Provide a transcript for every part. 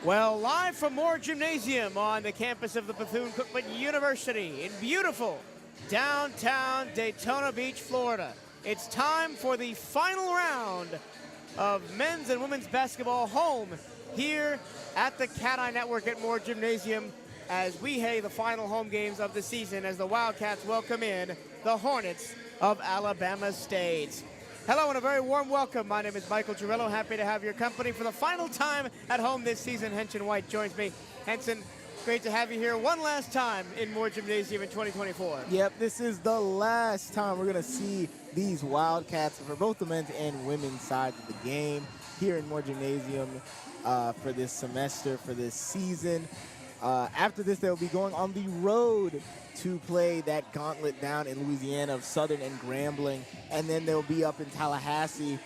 Well, live from Moore Gymnasium on the campus of the Bethune-Cookman University in beautiful downtown Daytona Beach, Florida. It's time for the final round of men's and women's basketball home here at the CatEye Network at Moore Gymnasium as we hay the final home games of the season as the Wildcats welcome in the Hornets of Alabama State. Hello and a very warm welcome. My name is Michael Girillo. Happy to have your company for the final time at home this season. Henson White joins me. Henson, great to have you here one last time in Moore Gymnasium in 2024. Yep, this is the last time we're going to see these Wildcats for both the men's and women's sides of the game here in Moore Gymnasium for this semester, for this season. After this, they'll be going on the road to play that gauntlet down in Louisiana of Southern and Grambling, and then they'll be up in Tallahassee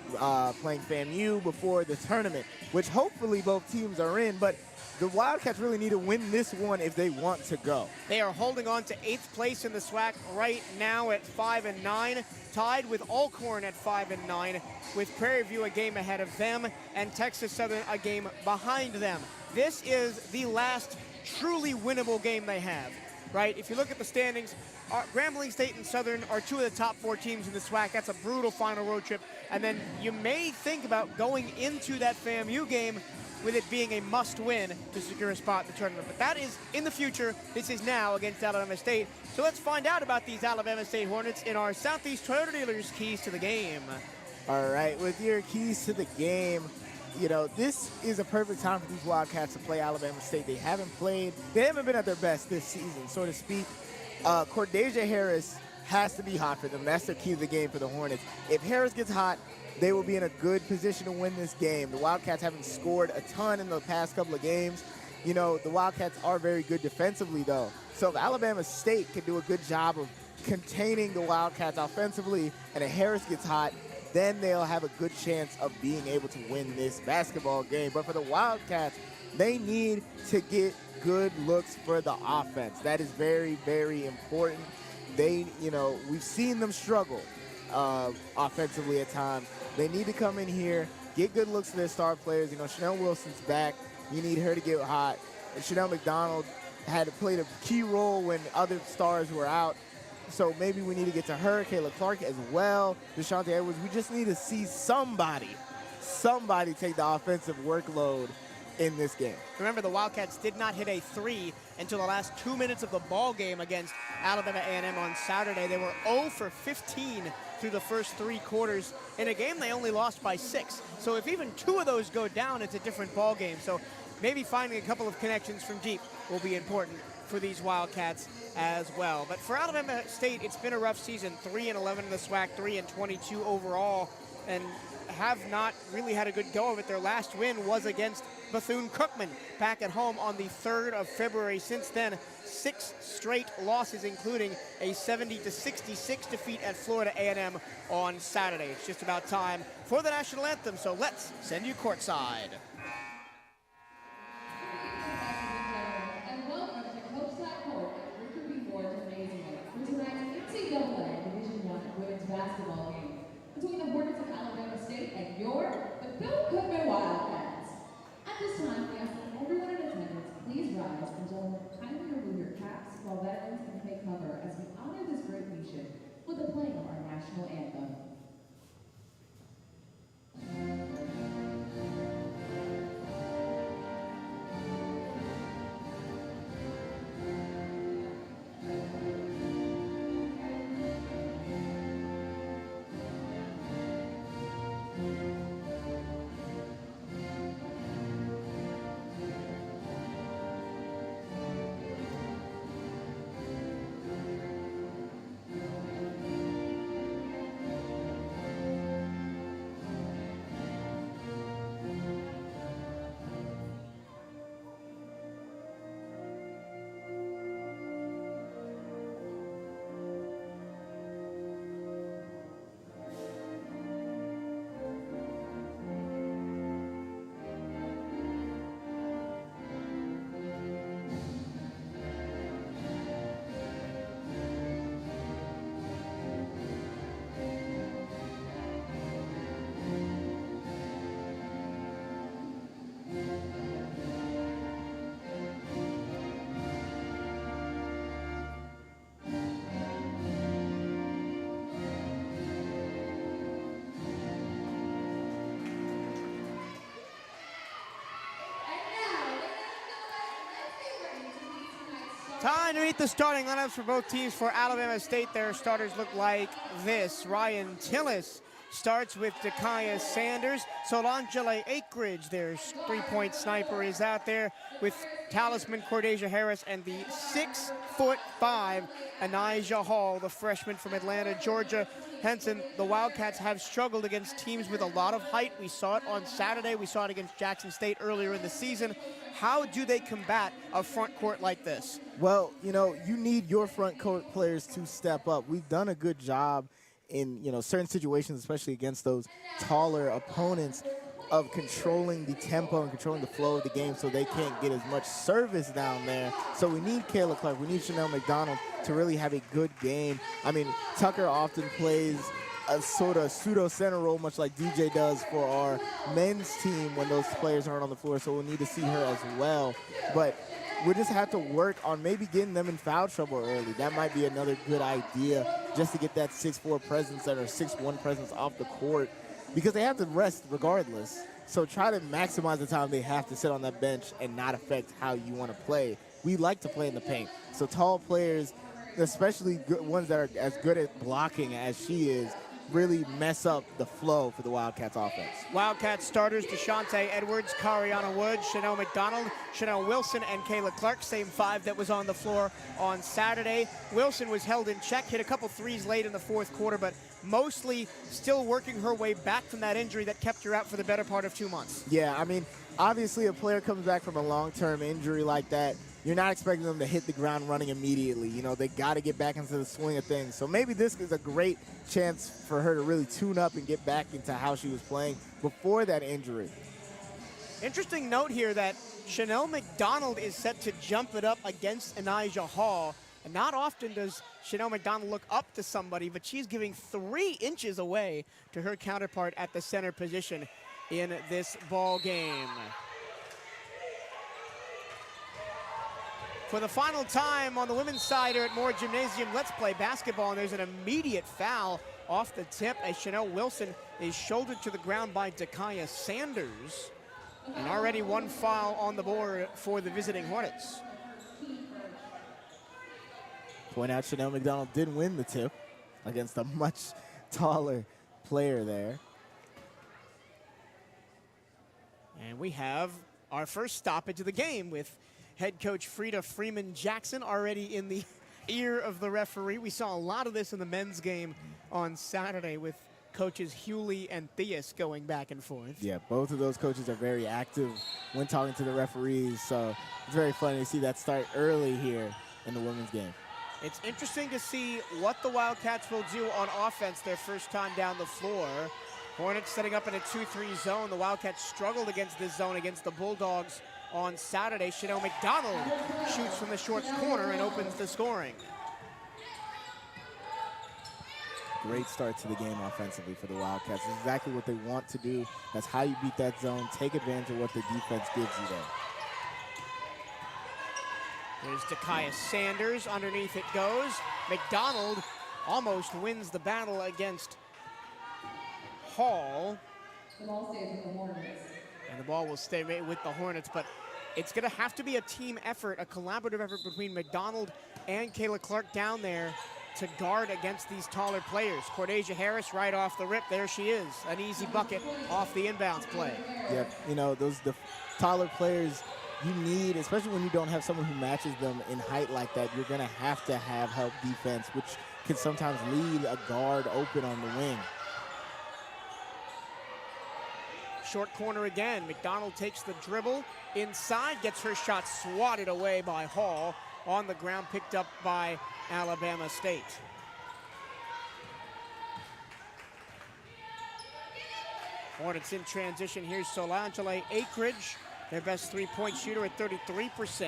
playing FAMU before the tournament, which hopefully both teams are in, but the Wildcats really need to win this one if they want to go. They are holding on to 8th place in the SWAC right now at 5-9, tied with Alcorn at 5-9, with Prairie View a game ahead of them and Texas Southern a game behind them. This is the last truly winnable game they have, right? If you look at the standings, Grambling State and Southern are two of the top 4 teams in the SWAC. That's a brutal final road trip. And then you may think about going into that FAMU game with it being a must-win to secure a spot in the tournament. But that is in the future. This is now against Alabama State. So let's find out about these Alabama State Hornets in our Southeast Toyota Dealers keys to the game. All right, with your keys to the game, you know, this is a perfect time for these Wildcats to play Alabama State. They haven't been at their best this season, so to speak. Cordesia Harris has to be hot for them. That's the key to the game for the Hornets. If Harris gets hot, they will be in a good position to win this game. The Wildcats haven't scored a ton in the past couple of games. You know, the Wildcats are very good defensively, though. So if Alabama State can do a good job of containing the Wildcats offensively and if Harris gets hot, then they'll have a good chance of being able to win this basketball game. But for the Wildcats, they need to get good looks for the offense. That is very, very important. We've seen them struggle offensively at times. They need to come in here, get good looks for their star players. You know, Chanel Wilson's back. You need her to get hot. And Chanel McDonald played a key role when other stars were out. So maybe we need to get to her, Kayla Clark as well, Deshaunte Edwards. We just need to see somebody take the offensive workload in this game. Remember, the Wildcats did not hit a 3 until the last 2 minutes of the ball game against Alabama A&M on Saturday. They were 0 for 15 through the first 3 quarters in a game they only lost by 6. So if even 2 of those go down, it's a different ball game. So maybe finding a couple of connections from deep will be important for these Wildcats as well. But for Alabama State, it's been a rough season. 3-11 in the SWAC, 3-22 overall, and have not really had a good go of it. Their last win was against Bethune-Cookman back at home on the 3rd of February. Since then, 6 straight losses, including a 70-66 defeat at Florida A&M on Saturday. It's just about time for the national anthem, so let's send you courtside. Basketball game between the Hornets of Alabama State and your Bethune-Cookman Wildcats. At this time, we ask that everyone in attendance please rise and gentlemen kindly remove your caps while veterans can take cover as we honor this great nation with the playing of our national anthem. Time to meet the starting lineups for both teams. For Alabama State, their starters look like this. Ryan Tillis starts with Dakaya Sanders. Solangele Akridge, their three-point sniper, is out there with talisman Cordasia Harris and the 6'5" Anijah Hall, the freshman from Atlanta, Georgia. Henson, the Wildcats have struggled against teams with a lot of height. We saw it on Saturday. We saw it against Jackson State earlier in the season. How do they combat a front court like this? Well, you know, you need your front court players to step up. We've done a good job in, you know, certain situations, especially against those taller opponents, of controlling the tempo and controlling the flow of the game so they can't get as much service down there. So we need Kayla Clark, we need Chanel McDonald to really have a good game. I mean, Tucker often plays a sort of pseudo center role, much like DJ does for our men's team when those players aren't on the floor, so we'll need to see her as well. But we just have to work on maybe getting them in foul trouble early. That might be another good idea, just to get that 6'4" presence or 6'1" presence off the court, because they have to rest regardless. So try to maximize the time they have to sit on that bench and not affect how you want to play. We like to play in the paint. So tall players, especially ones that are as good at blocking as she is, really mess up the flow for the Wildcats offense. Wildcats starters: Deshante Edwards, Kariana Woods, Chanel McDonald, Chanel Wilson, and Kayla Clark. Same five that was on the floor on Saturday. Wilson was held in check, hit a couple threes late in the fourth quarter, but mostly still working her way back from that injury that kept her out for the better part of 2 months. Yeah, I mean, obviously a player comes back from a long-term injury like that, you're not expecting them to hit the ground running immediately. You know, they got to get back into the swing of things. So maybe this is a great chance for her to really tune up and get back into how she was playing before that injury. Interesting note here that Chanel McDonald is set to jump it up against Anijah Hall. And not often does Chanel McDonald look up to somebody, but she's giving 3 inches away to her counterpart at the center position in this ball game. For the final time on the women's side here at Moore Gymnasium, let's play basketball, and there's an immediate foul off the tip as Chanel Wilson is shouldered to the ground by Dakaya Sanders. And already 1 foul on the board for the visiting Hornets. Point out, Chanel McDonald did win the tip against a much taller player there. And we have our first stoppage of the game with head coach Frida Freeman-Jackson already in the ear of the referee. We saw a lot of this in the men's game on Saturday with coaches Hewley and Theus going back and forth. Yeah, both of those coaches are very active when talking to the referees, so it's very funny to see that start early here in the women's game. It's interesting to see what the Wildcats will do on offense their first time down the floor. Hornets setting up in a 2-3 zone. The Wildcats struggled against this zone against the Bulldogs on Saturday. Chanel McDonald shoots from the short corner and opens the scoring. Great start to the game offensively for the Wildcats. It's exactly what they want to do. That's how you beat that zone. Take advantage of what the defense gives you there. There's Dakaya Sanders. Underneath it goes. McDonald almost wins the battle against Hall. The ball stays with the Hornets. And the ball will stay with the Hornets, but it's going to have to be a team effort, a collaborative effort between McDonald and Kayla Clark down there to guard against these taller players. Cordasia Harris right off the rip. There she is. An easy bucket off the inbounds play. Yep, you know, the taller players you need, especially when you don't have someone who matches them in height like that, you're going to have help defense, which can sometimes leave a guard open on the wing. Short corner again. McDonald takes the dribble inside, gets her shot swatted away by Hall. On the ground, picked up by Alabama State. Hornets in transition. Here's Solangele Akridge, their best three-point shooter at 33%.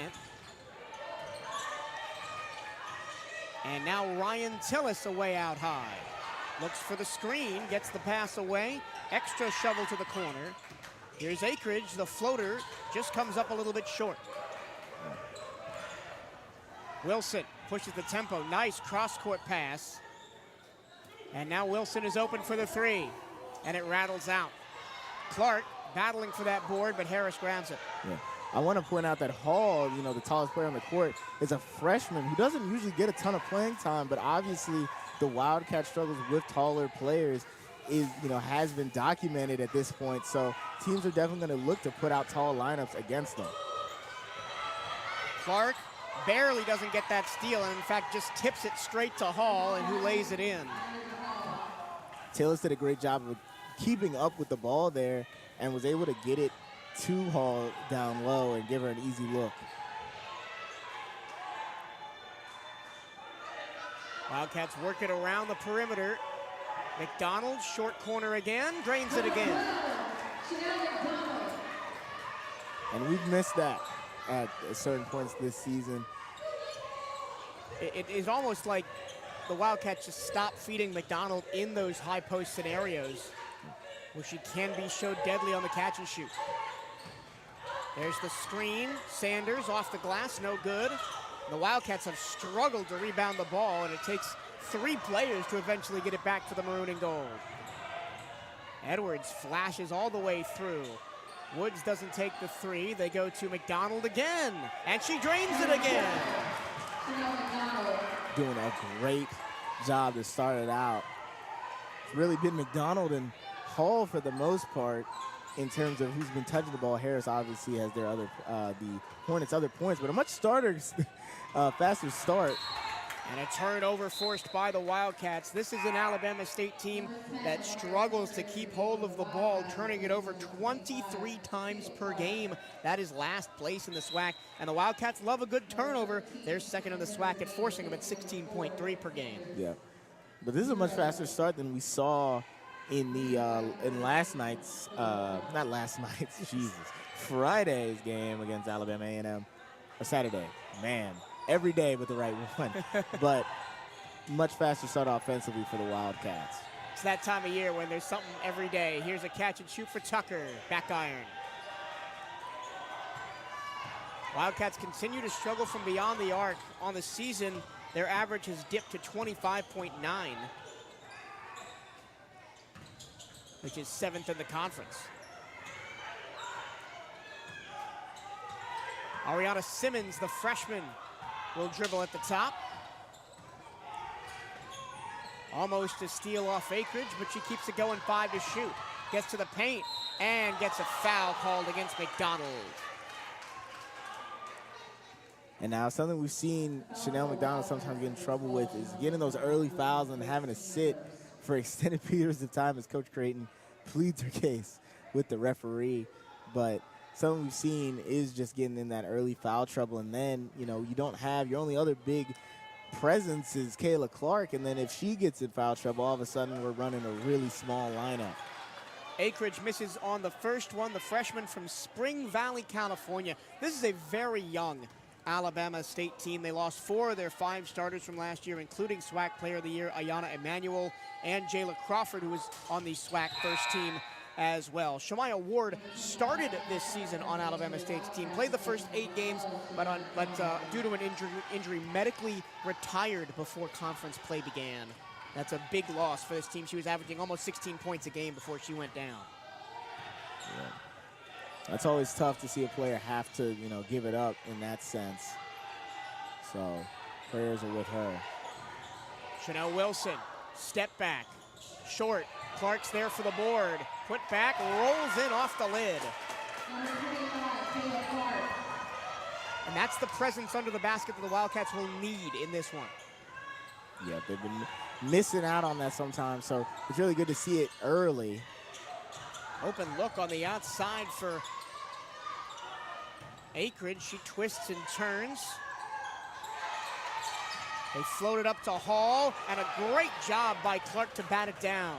And now Ryan Tillis away out high. Looks for the screen, gets the pass away. Extra shovel to the corner. Here's Akridge, the floater, just comes up a little bit short. Wilson pushes the tempo, nice cross-court pass. And now Wilson is open for the 3, and it rattles out. Clark battling for that board, but Harris grabs it. Yeah. I want to point out that Hall, you know, the tallest player on the court, is a freshman who doesn't usually get a ton of playing time, but obviously the Wildcat struggles with taller players has been documented at this point. So teams are definitely going to look to put out tall lineups against them. Clark barely doesn't get that steal, and in fact just tips it straight to Hall, and who lays it in. Taylor did a great job of keeping up with the ball there and was able to get it to Hall down low and give her an easy look. Wildcats work it around the perimeter. McDonald, short corner again, drains it again. And we've missed that at certain points this season. It is almost like the Wildcats just stop feeding McDonald in those high post scenarios where she can be so deadly on the catch and shoot. There's the screen. Sanders off the glass, no good. The Wildcats have struggled to rebound the ball, and it takes 3 players to eventually get it back to the maroon and gold. Edwards flashes all the way through. Woods doesn't take the 3. They go to McDonald again, and she drains it again. Doing a great job to start it out. It's really been McDonald and Hall for the most part in terms of who's been touching the ball. Harris obviously has their other, the Hornets' other points, but a much faster start. And a turnover forced by the Wildcats. This is an Alabama State team that struggles to keep hold of the ball, turning it over 23 times per game. That is last place in the SWAC. And the Wildcats love a good turnover. They're second in the SWAC at forcing them at 16.3 per game. Yeah, but this is a much faster start than we saw in the in last night's, not last night's, Jesus, Friday's game against Alabama A&M, or Saturday, man. Every day but the right one. But much faster start offensively for the Wildcats. It's that time of year when there's something every day. Here's a catch and shoot for Tucker. Back iron. Wildcats continue to struggle from beyond the arc. On the season, their average has dipped to 25.9, which is 7th in the conference. Ariana Simmons, the freshman, will dribble at the top. Almost a steal off Akridge, but she keeps it going 5 to shoot. Gets to the paint and gets a foul called against McDonald. And now something we've seen Chanel McDonald sometimes get in trouble with is getting those early fouls and having to sit for extended periods of time as Coach Creighton pleads her case with the referee. But something we've seen is just getting in that early foul trouble, and then, you know, you don't have your only other big presence is Kayla Clark, and then if she gets in foul trouble, all of a sudden we're running a really small lineup. Akridge misses on the first one, the freshman from Spring Valley, California. This is a very young Alabama State team. They lost 4 of their 5 starters from last year, including SWAC Player of the Year Ayanna Emanuel and Jayla Crawford, who was on the SWAC first team as well. Shamaya Ward started this season on Alabama State's team, played the first 8 games, but due to an injury, medically retired before conference play began. That's a big loss for this team. She was averaging almost 16 points a game before she went down. Yeah. That's always tough to see a player have to, you know, give it up in that sense. So prayers are with her. Chanel Wilson, step back, short. Clark's there for the board. Put back, rolls in off the lid. And that's the presence under the basket that the Wildcats will need in this one. Yeah, they've been missing out on that sometimes, so it's really good to see it early. Open look on the outside for Akridge. She twists and turns. They float it up to Hall, and a great job by Clark to bat it down.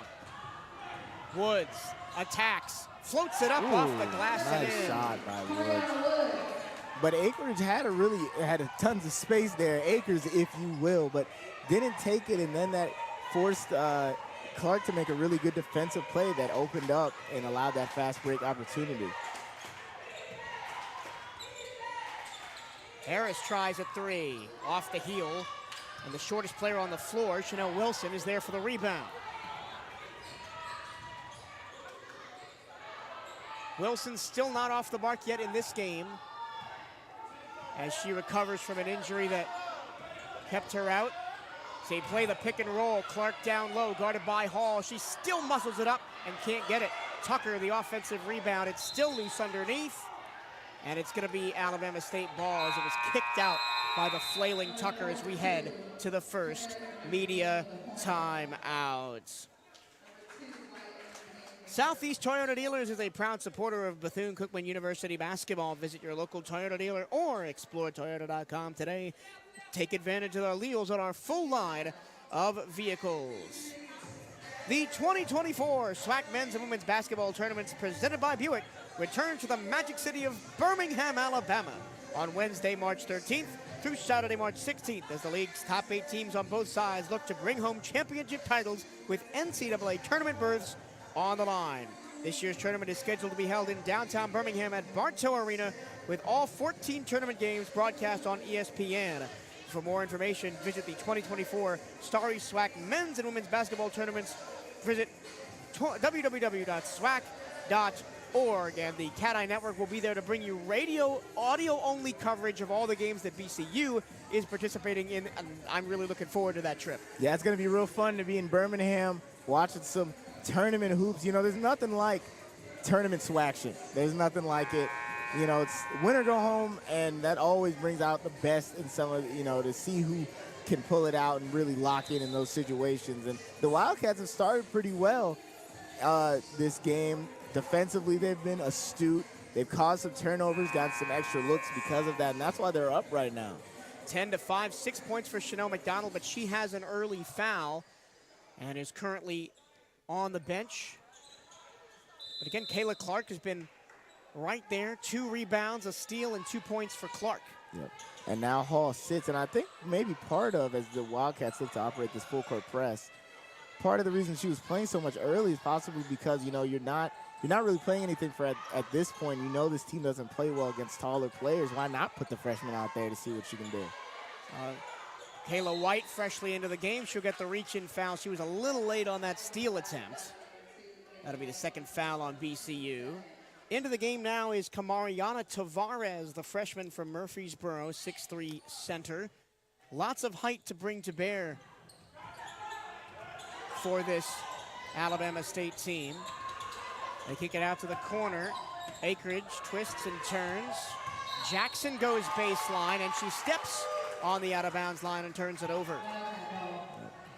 Woods attacks, floats it up off the glass and in. Nice shot by Woods. But Akridge had tons of space there, acres if you will, but didn't take it, and then that forced Clark to make a really good defensive play that opened up and allowed that fast break opportunity. Harris tries a 3 off the heel, and the shortest player on the floor, Chanel Wilson, is there for the rebound. Wilson still not off the mark yet in this game. as she recovers from an injury that kept her out. So they play the pick and roll. Clark down low, guarded by Hall. She still muscles it up and can't get it. Tucker, the offensive rebound. It's still loose underneath. And it's going to be Alabama State ball as it was kicked out by the flailing Tucker as we head to the first media timeout. Southeast Toyota Dealers is a proud supporter of Bethune-Cookman University basketball. Visit your local Toyota dealer or explore Toyota.com today. Take advantage of our deals on our full line of vehicles. The 2024 SWAC men's and women's basketball tournaments presented by Buick return to the Magic City of Birmingham, Alabama on Wednesday, March 13th through Saturday, March 16th as the league's top 8 teams on both sides look to bring home championship titles with NCAA tournament berths on the line. This year's tournament is scheduled to be held in downtown Birmingham at Bartow Arena with all 14 tournament games broadcast on ESPN. For more information, visit the 2024 Starry SWAC men's and women's basketball tournaments. Visit www.swac.org, and the CatEye Network will be there to bring you radio, audio-only coverage of all the games that BCU is participating in, and I'm really looking forward to that trip. Yeah, it's going to be real fun to be in Birmingham watching some tournament hoops. You know, there's nothing like tournament swaction. There's nothing like it. You know, it's win or go home, and that always brings out the best in some of, you know, to see who can pull it out and really lock in those situations. And the Wildcats have started pretty well this game. Defensively, they've been astute. They've caused some turnovers, got some extra looks because of that, and that's why they're up right now. 10-5, 6 points for Chanel McDonald, but she has an early foul and is currently on the bench. But again, Kayla Clark has been right there. 2 rebounds, a steal, and 2 points for Clark. Yep. And now Hall sits, and I think maybe part of, as the Wildcats look to operate this full court press, part of the reason she was playing so much early is possibly because, you know, you're not really playing anything for at this point. You know this team doesn't play well against taller players. Why not put the freshman out there to see what she can do? Kayla White freshly into the game. She'll get the reach-in foul. She was a little late on that steal attempt. That'll be the second foul on BCU. Into the game now is Kamariana Tavares, the freshman from Murfreesboro, 6'3" center. Lots of height to bring to bear for this Alabama State team. They kick it out to the corner. Akridge twists and turns. Jackson goes baseline, and she steps on the out-of-bounds line and turns it over.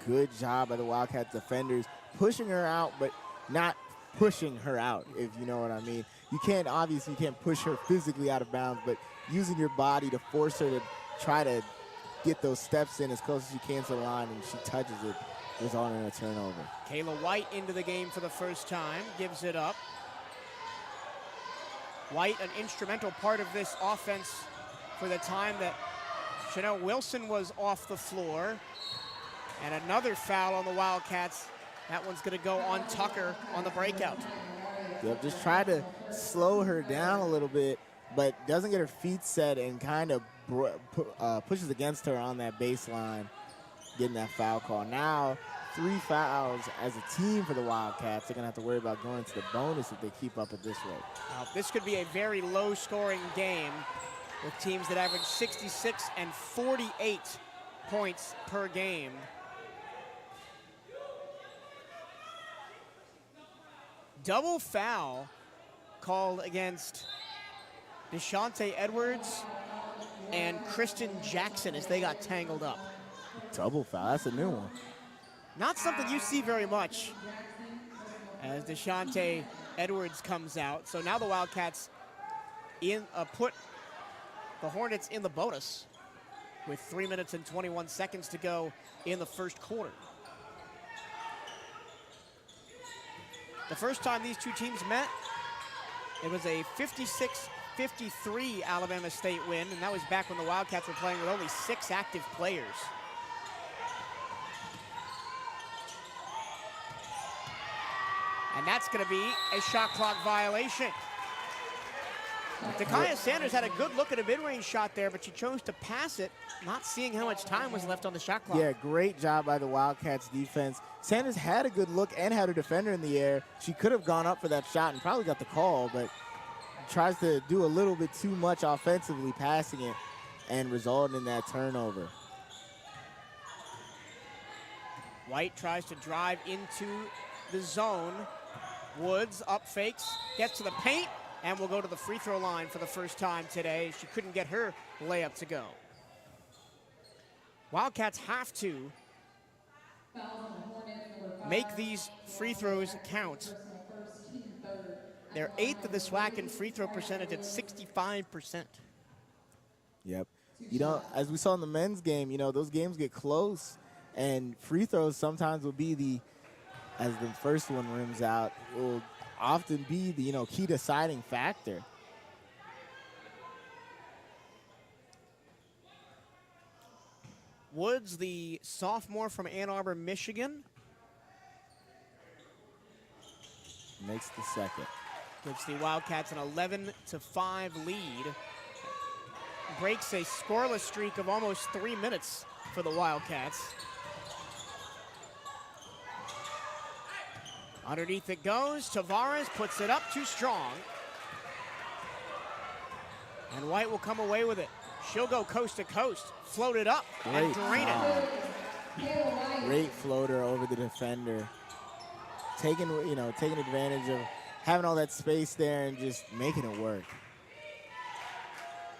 Good job by the Wildcat defenders, pushing her out, but not pushing her out, if you know what I mean. You can't push her physically out of bounds, but using your body to force her to try to get those steps in as close as you can to the line, and she touches it, resulting in a turnover. Kayla White into the game for the first time, gives it up. White, an instrumental part of this offense for the time that Chanel Wilson was off the floor. And another foul on the Wildcats. That one's going to go on Tucker on the breakout. Yep, just try to slow her down a little bit, but doesn't get her feet set and kind of pushes against her on that baseline, getting that foul call. Now, 3 fouls as a team for the Wildcats. They're going to have to worry about going to the bonus if they keep up at this rate. This could be a very low-scoring game with teams that average 66 and 48 points per game. Double foul called against Deshante Edwards and Kristen Jackson as they got tangled up. Double foul, that's a new one. Not something you see very much as Deshante Edwards comes out. So now the Wildcats put the Hornets in the bonus with 3 minutes and 21 seconds to go in the first quarter. The first time these two teams met, it was a 56-53 Alabama State win, and that was back when the Wildcats were playing with only 6 active players. And that's going to be a shot clock violation. Takaya Sanders had a good look at a mid-range shot there, but she chose to pass it, not seeing how much time was left on the shot clock. Yeah, great job by the Wildcats defense. Sanders had a good look and had her defender in the air. She could have gone up for that shot and probably got the call, but tries to do a little bit too much offensively, passing it. and resulted in that turnover. White tries to drive into the zone. Woods up fakes, gets to the paint, and will go to the free throw line for the first time today. She couldn't get her layup to go. Wildcats have to make these free throws count. They're 8th of the SWAC in free throw percentage at 65%. Yep. You know, as we saw in the men's game, you know, those games get close, and free throws sometimes will be the, as the first one rims out, will often be the, you know, key deciding factor. Woods, the sophomore from Ann Arbor, Michigan, Makes the second. gives the Wildcats an 11-5 lead. Breaks a scoreless streak of almost 3 minutes for the Wildcats. Underneath it goes. Tavares puts it up too strong. And White will come away with it. She'll go coast to coast, float it up, and drain it. Great floater over the defender. Taking advantage of having all that space there and just making it work.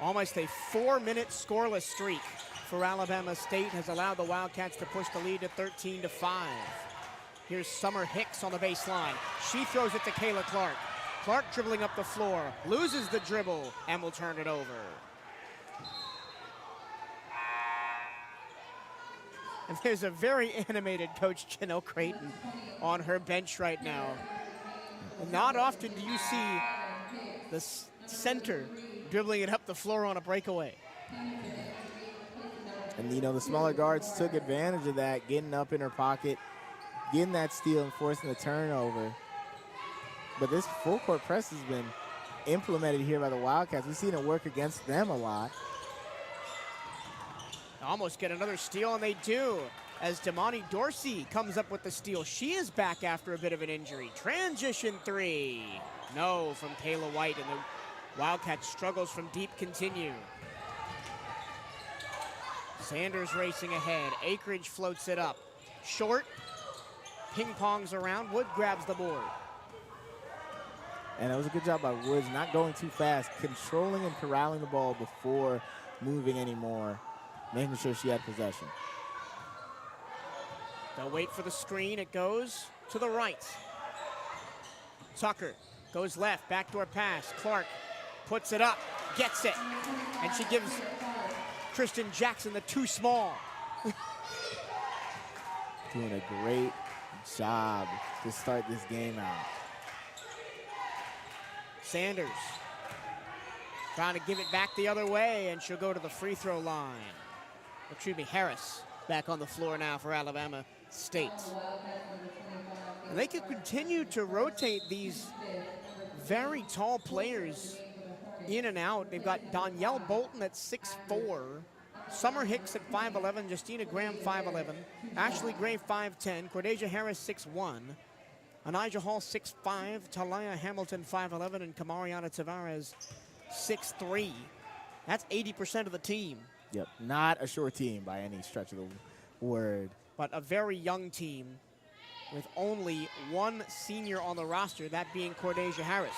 Almost a 4-minute scoreless streak for Alabama State has allowed the Wildcats to push the lead to 13-5. Here's Summer Hicks on the baseline. She throws it to Kayla Clark. Clark dribbling up the floor, loses the dribble, and will turn it over. And there's a very animated Coach Janelle Creighton on her bench right now. Not often do you see the center dribbling it up the floor on a breakaway. And, you know, the smaller guards took advantage of that, getting up in her pocket, getting that steal and forcing the turnover. But this full court press has been implemented here by the Wildcats. We've seen it work against them a lot. Almost get another steal, and they do, as Damani Dorsey comes up with the steal. She is back after a bit of an injury. Transition three. No from Kayla White, and the Wildcats' struggles from deep continue. Sanders racing ahead. Akridge floats it up. Short, ping-pongs around. Wood grabs the board. And it was a good job by Woods, not going too fast, controlling and corralling the ball before moving anymore, making sure she had possession. They'll wait for the screen. It goes to the right. Tucker goes left, backdoor pass. Clark puts it up, gets it, and she gives Kristen Jackson the too small. Doing a great job to start this game out. Sanders trying to give it back the other way, and she'll go to the free throw line. Excuse me, Harris back on the floor now for Alabama State. And they could continue to rotate these very tall players in and out. They've got Danielle Bolton at 6'4", Summer Hicks at 5'11", Justina Graham 5'11", Ashley Gray 5'10", Cordesia Harris 6'1", Anijah Hall 6'5", Talia Hamilton 5'11", and Kamariana Tavares 6'3". That's 80% of the team. Yep, not a short team by any stretch of the word. But a very young team with only one senior on the roster, that being Cordesia Harris.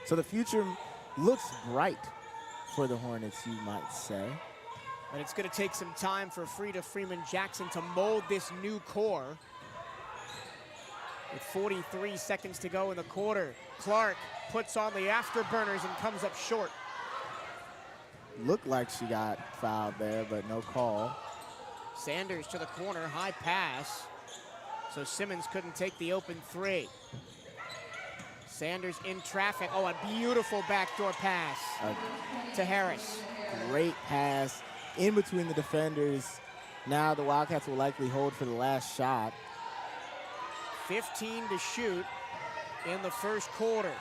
So the future looks bright for the Hornets, you might say. But it's going to take some time for Frida Freeman Jackson to mold this new core. With 43 seconds to go in the quarter, Clark puts on the afterburners and comes up short. Looked like she got fouled there, but no call. Sanders to the corner, high pass. So Simmons couldn't take the open three. Sanders in traffic. Oh, a beautiful backdoor pass to Harris. Great pass in between the defenders. Now the Wildcats will likely hold for the last shot. 15 to shoot in the first quarter.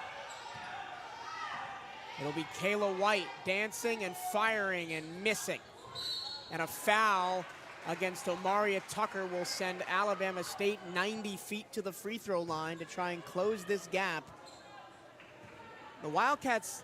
It'll be Kayla White dancing and firing and missing. And a foul against Omaria Tucker will send Alabama State 90 feet to the free throw line to try and close this gap. The Wildcats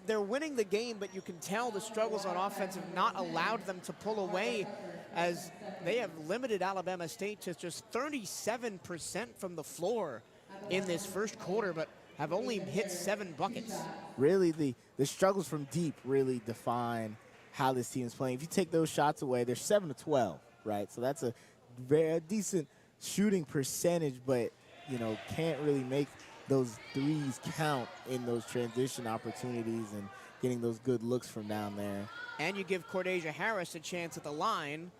they're winning the game, but you can tell the struggles on offense have not allowed them to pull away, as they have limited Alabama State to just 37% from the floor in this first quarter, but have only hit 7 buckets. Really, the struggles from deep really define how this team is playing. If you take those shots away, they're 7 of 12, right? So that's a very decent shooting percentage, but, you know, can't really make those threes count in those transition opportunities and getting those good looks from down there. And you give Cordesia Harris a chance at the line.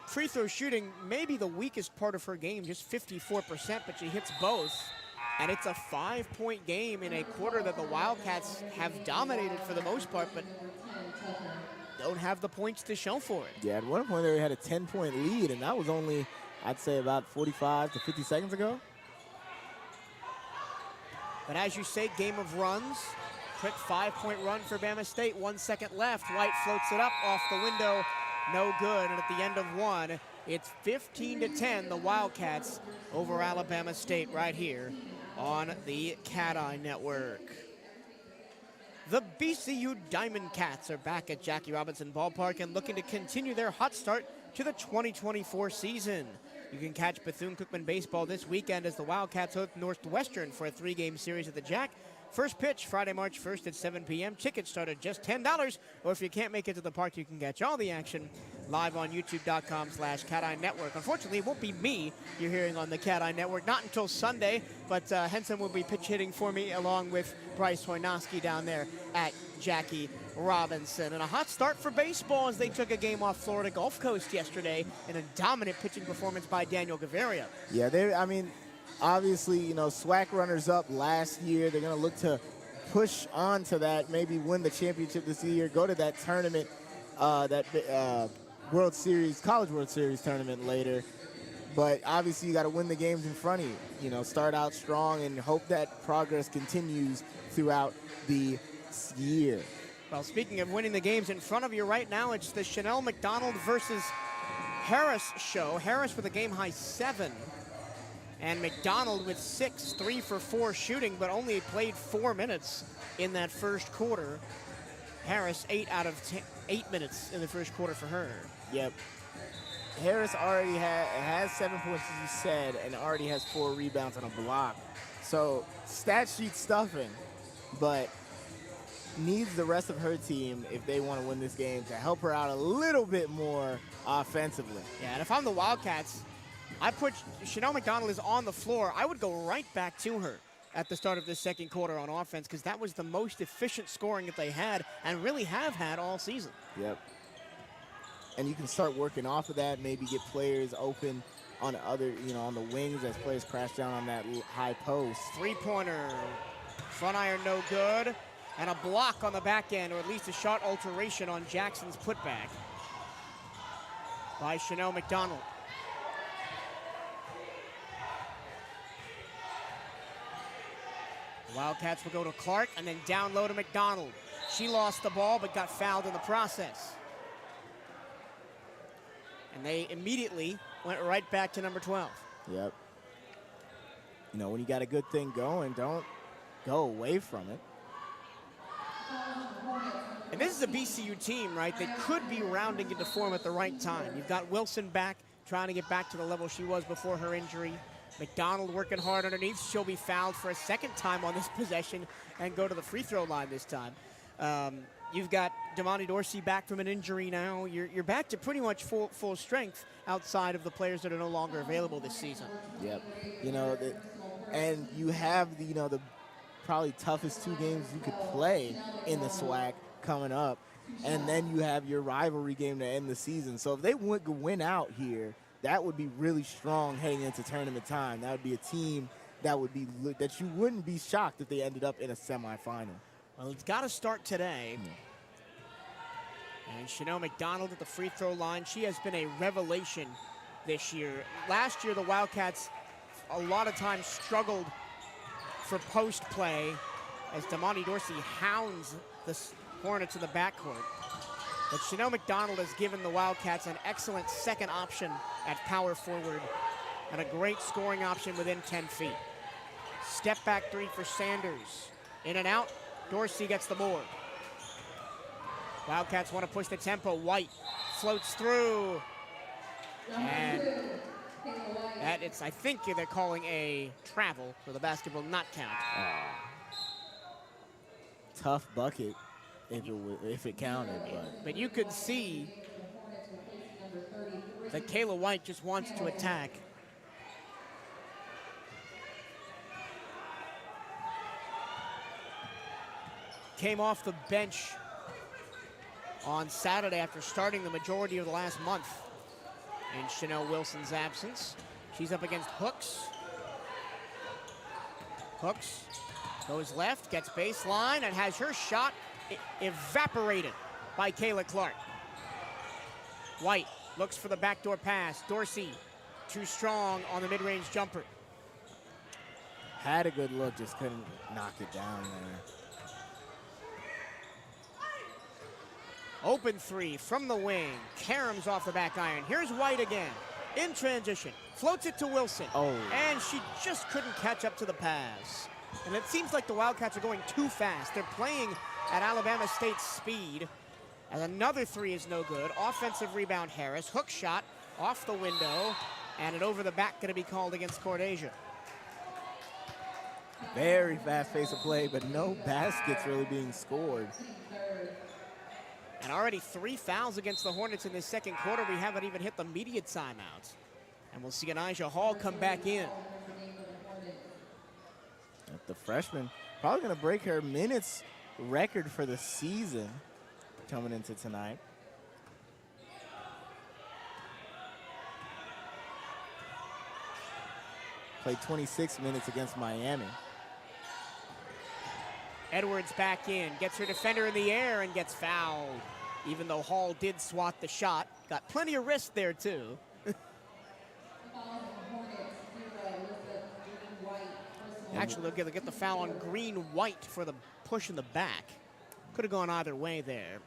Free throw shooting may be the weakest part of her game, just 54%, but she hits both. And it's a 5-point game in a quarter that the Wildcats have dominated for the most part, but don't have the points to show for it. Yeah, at one point they had a 10-point lead, and that was only, I'd say, about 45 to 50 seconds ago. But as you say, game of runs. Quick 5-point run for Bama State. 1 second left. White floats it up off the window. No good. And at the end of one, it's 15-10, the Wildcats over Alabama State right here on the CatEye Network. The BCU Diamond Cats are back at Jackie Robinson Ballpark and looking to continue their hot start to the 2024 season. You can catch Bethune-Cookman baseball this weekend as the Wildcats host Northwestern for a 3-game series at the Jack. First pitch, Friday, March 1st at 7 p.m. Tickets start at just $10, or if you can't make it to the park, you can catch all the action live on youtube.com/CatEye Network. Unfortunately, it won't be me you're hearing on the CatEye Network, not until Sunday, but Henson will be pitch hitting for me along with Bryce Hoynoski down there at Jackie Robinson. And a hot start for baseball as they took a game off Florida Gulf Coast yesterday in a dominant pitching performance by Daniel Gaviria. Yeah, obviously, you know, SWAC runners-up last year. They're going to look to push on to that, maybe win the championship this year, go to that tournament, World Series, College World Series tournament later. But obviously, you got to win the games in front of you. You know, start out strong and hope that progress continues throughout the year. Well, speaking of winning the games in front of you right now, it's the Chanel McDonald versus Harris show. Harris with a game-high 7. And McDonald with 6, 3 for 4 shooting, but only played 4 minutes in that first quarter. Harris, 8 minutes in the first quarter for her. Yep. Harris already has 7 points, as you said, and already has 4 rebounds and a block. So stat sheet stuffing, but needs the rest of her team, if they want to win this game, to help her out a little bit more offensively. Yeah, and if I'm the Wildcats, I put Chanel McDonald is on the floor. I would go right back to her at the start of this second quarter on offense, because that was the most efficient scoring that they had and really have had all season. Yep. And you can start working off of that, maybe get players open on other, on the wings as players crash down on that high post. Three-pointer, front iron no good, and a block on the back end, or at least a shot alteration on Jackson's putback by Chanel McDonald. Wildcats will go to Clark and then down low to McDonald. She lost the ball but got fouled in the process. And they immediately went right back to number 12. Yep. When you got a good thing going, don't go away from it. And this is a BCU team, right, that could be rounding into form at the right time. You've got Wilson back, trying to get back to the level she was before her injury. McDonald working hard underneath. She'll be fouled for a second time on this possession and go to the free throw line this time. You've got Damani Dorsey back from an injury now. You're back to pretty much full strength outside of the players that are no longer available this season. Yep. And you have the probably toughest 2 games you could play in the SWAC coming up, and then you have your rivalry game to end the season. So if they would win out here, that would be really strong heading into tournament time. That would be a team that you wouldn't be shocked if they ended up in a semifinal. Well, it's got to start today. And Chanel McDonald at the free throw line. She has been a revelation this year. Last year, the Wildcats a lot of times struggled for post play as Damani Dorsey hounds the Hornets in the backcourt. But Chanel McDonald has given the Wildcats an excellent second option at power forward and a great scoring option within 10 feet. Step back 3 for Sanders. In and out, Dorsey gets the board. Wildcats want to push the tempo. White floats through. And that it's, I think they're calling a travel, so the basket will not count. Tough bucket if it counted. But you could see that Kayla White just wants to attack. Came off the bench on Saturday after starting the majority of the last month in Chanel Wilson's absence. She's up against Hooks. Hooks goes left, gets baseline, and has her shot evaporated by Kayla Clark. White looks for the backdoor pass. Dorsey, too strong on the mid-range jumper. Had a good look, just couldn't knock it down there. Open three from the wing. Karams off the back iron. Here's White again. In transition. Floats it to Wilson. Oh. And she just couldn't catch up to the pass. And it seems like the Wildcats are going too fast. They're playing at Alabama State's speed. And another three is no good. Offensive rebound, Harris. Hook shot off the window. And an over the back going to be called against Cordasia. Very fast pace of play, but no baskets really being scored. And already 3 fouls against the Hornets in this second quarter. We haven't even hit the media timeouts. And we'll see Anijah Hall come back in. The freshman probably going to break her minutes record for the season coming into tonight. Played 26 minutes against Miami. Edwards back in, gets her defender in the air and gets fouled. Even though Hall did swat the shot. Got plenty of wrist there too. Actually, they'll get the foul on Green White for the push in the back. Could have gone either way there.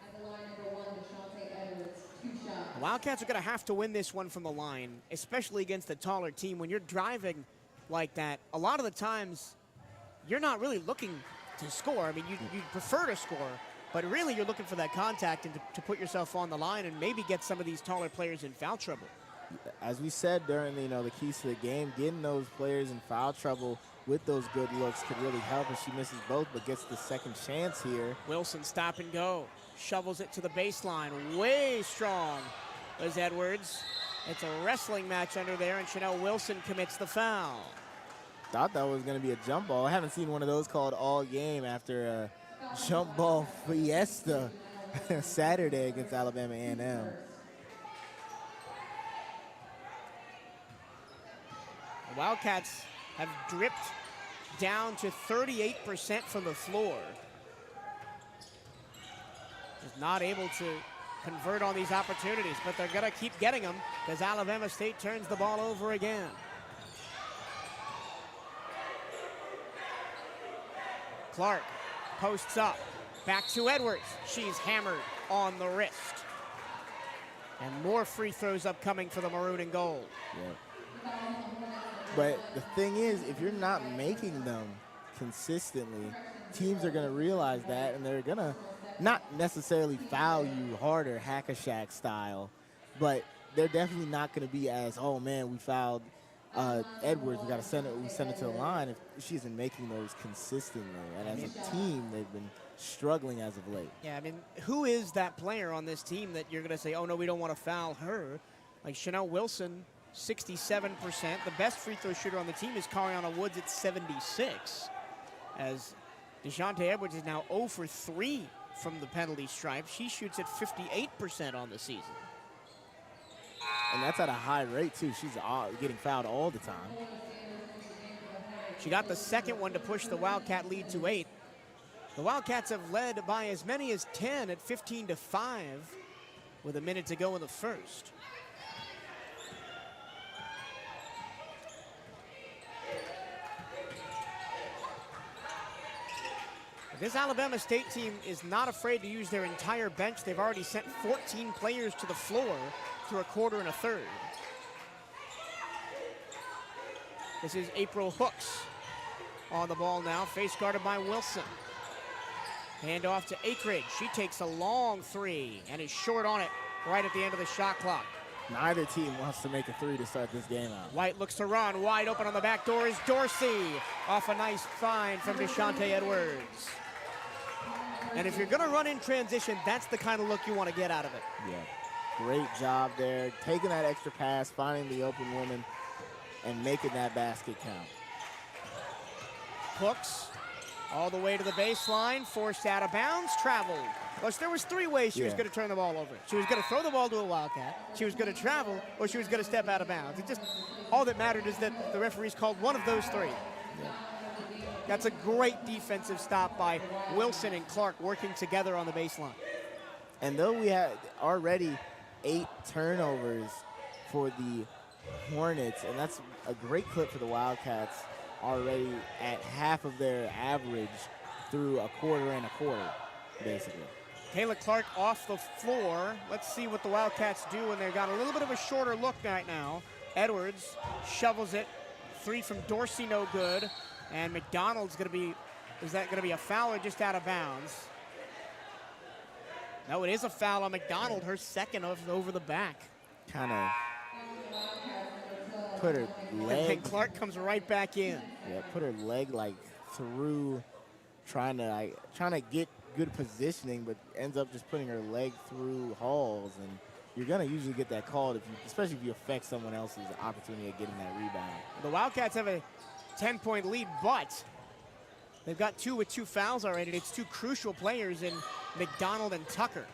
The Wildcats are going to have to win this one from the line, especially against a taller team. When you're driving like that, a lot of the times you're not really looking to score. I mean, you prefer to score, but really you're looking for that contact and to put yourself on the line and maybe get some of these taller players in foul trouble. As we said during the keys to the game, getting those players in foul trouble with those good looks could really help, and she misses both but gets the second chance here. Wilson stop and go. Shovels it to the baseline. Way strong was Edwards. It's a wrestling match under there, and Chanel Wilson commits the foul. Thought that was going to be a jump ball. I haven't seen one of those called all game after a jump ball fiesta Saturday against Alabama A&M. The Wildcats have dripped down to 38% from the floor. Just not able to convert on these opportunities, but they're going to keep getting them because Alabama State turns the ball over again. Clark posts up, back to Edwards. She's hammered on the wrist. And more free throws upcoming for the maroon and gold. Yep. But the thing is, if you're not making them consistently, teams are going to realize that, and they're going to not necessarily foul you harder, hack-a-shack style, but they're definitely not going to be as, oh man, we fouled Edwards, we send it to the line if she isn't making those consistently. And as a team, they've been struggling as of late. Yeah, I mean, who is that player on this team that you're going to say, oh no, we don't want to foul her? Like Chanel Wilson, 67%. The best free throw shooter on the team is Cariana Woods at 76. As DeJounte Edwards is now 0 for 3 from the penalty stripe. She shoots at 58% on the season. And that's at a high rate, too. She's getting fouled all the time. She got the second one to push the Wildcat lead to 8. The Wildcats have led by as many as 10 at 15-5 with a minute to go in the first. This Alabama State team is not afraid to use their entire bench. They've already sent 14 players to the floor through a quarter and a third. This is April Hooks on the ball now, face guarded by Wilson. Hand off to Akridge. She takes a long three and is short on it right at the end of the shot clock. Neither team wants to make a three to start this game out. White looks to run. Wide open on the back door is Dorsey. Off a nice find from Deshante Edwards. And if you're going to run in transition, that's the kind of look you want to get out of it. Yeah, great job there. Taking that extra pass, finding the open woman, and making that basket count. Hooks all the way to the baseline, forced out of bounds, traveled. Plus, there was three ways she was going to turn the ball over. She was going to throw the ball to a Wildcat, she was going to travel, or she was going to step out of bounds. It just, all that mattered is that the referees called one of those three. Yeah. That's a great defensive stop by Wilson and Clark working together on the baseline. And though we had already 8 turnovers for the Hornets, and that's a great clip for the Wildcats, already at half of their average through a quarter and a quarter, basically. Kayla Clark off the floor. Let's see what the Wildcats do when they've got a little bit of a shorter look right now. Edwards shovels it. Three from Dorsey, no good. And McDonald's going to be, is that going to be a foul or just out of bounds? No, it is a foul on McDonald, her second over the back. Kind of put her leg. And Clark comes right back in. Yeah, put her leg like through, trying to get good positioning, but ends up just putting her leg through Halls. And you're gonna usually get that called if you, especially if you affect someone else's opportunity of getting that rebound. The Wildcats have a 10-point lead, but they've got 2 with 2 fouls already. It's 2 crucial players in McDonald and Tucker.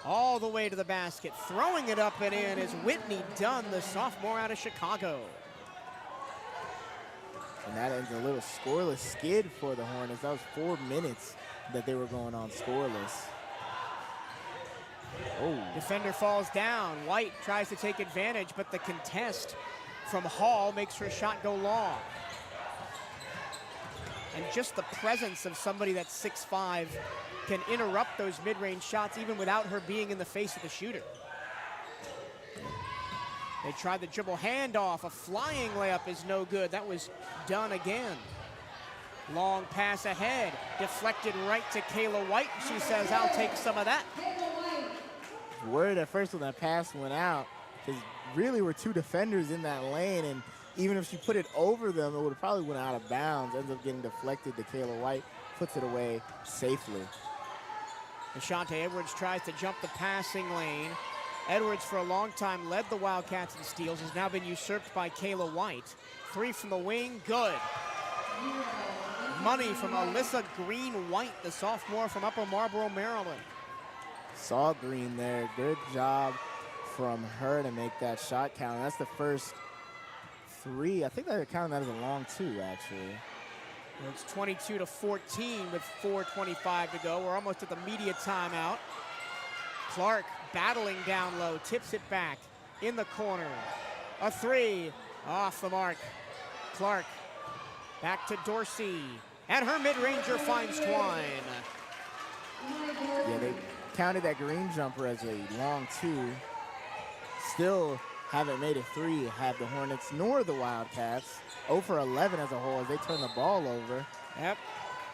All the way to the basket. Throwing it up and in is Whitney Dunn, the sophomore out of Chicago. And that ends a little scoreless skid for the Hornets. That was 4 minutes that they were going on scoreless. Oh. Defender falls down. White tries to take advantage, but the contest from Hall makes her shot go long. And just the presence of somebody that's 6'5" can interrupt those mid-range shots even without her being in the face of the shooter. They tried the dribble handoff. A flying layup is no good. That was done again. Long pass ahead. Deflected right to Kayla White. She says, I'll take some of that. Worried at first when that pass went out, because really were 2 defenders in that lane, and even if she put it over them, it would have probably went out of bounds. Ends up getting deflected to Kayla White, puts it away safely. Deshante Edwards tries to jump the passing lane. Edwards, for a long time, led the Wildcats in steals, has now been usurped by Kayla White. 3 from the wing, good. Money from Alyssa Green-White, the sophomore from Upper Marlboro, Maryland. Saw Green there, good job from her to make that shot count. That's the first 3. I think they're counting that as a long 2, actually. It's 22-14 with 4:25 to go. We're almost at the media timeout. Clark battling down low, tips it back in the corner. A 3 off the mark. Clark back to Dorsey, and her mid-ranger finds Twine. Yeah, they counted that Green jumper as a long 2. Still haven't made a 3, have the Hornets nor the Wildcats. 0 for 11 as a whole as they turn the ball over. Yep,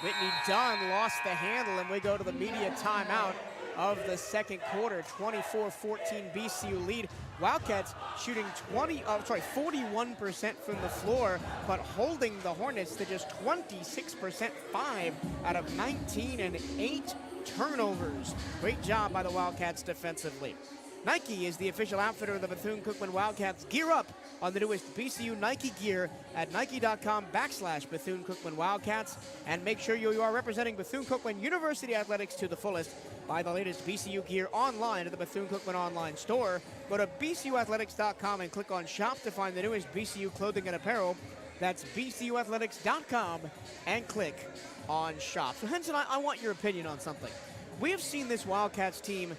Whitney Dunn lost the handle, and we go to the media timeout of the second quarter. 24-14 BCU lead. Wildcats shooting 41% from the floor, but holding the Hornets to just 26%, 5 out of 19, and 8 turnovers. Great job by the Wildcats defensively. Nike is the official outfitter of the Bethune-Cookman Wildcats. Gear up on the newest BCU Nike gear at nike.com/Bethune-Cookman Wildcats. And make sure you are representing Bethune-Cookman University Athletics to the fullest. Buy the latest BCU gear online at the Bethune-Cookman online store. Go to bcuathletics.com and click on shop to find the newest BCU clothing and apparel. That's bcuathletics.com and click on shop. So Henson, I want your opinion on something. We have seen this Wildcats team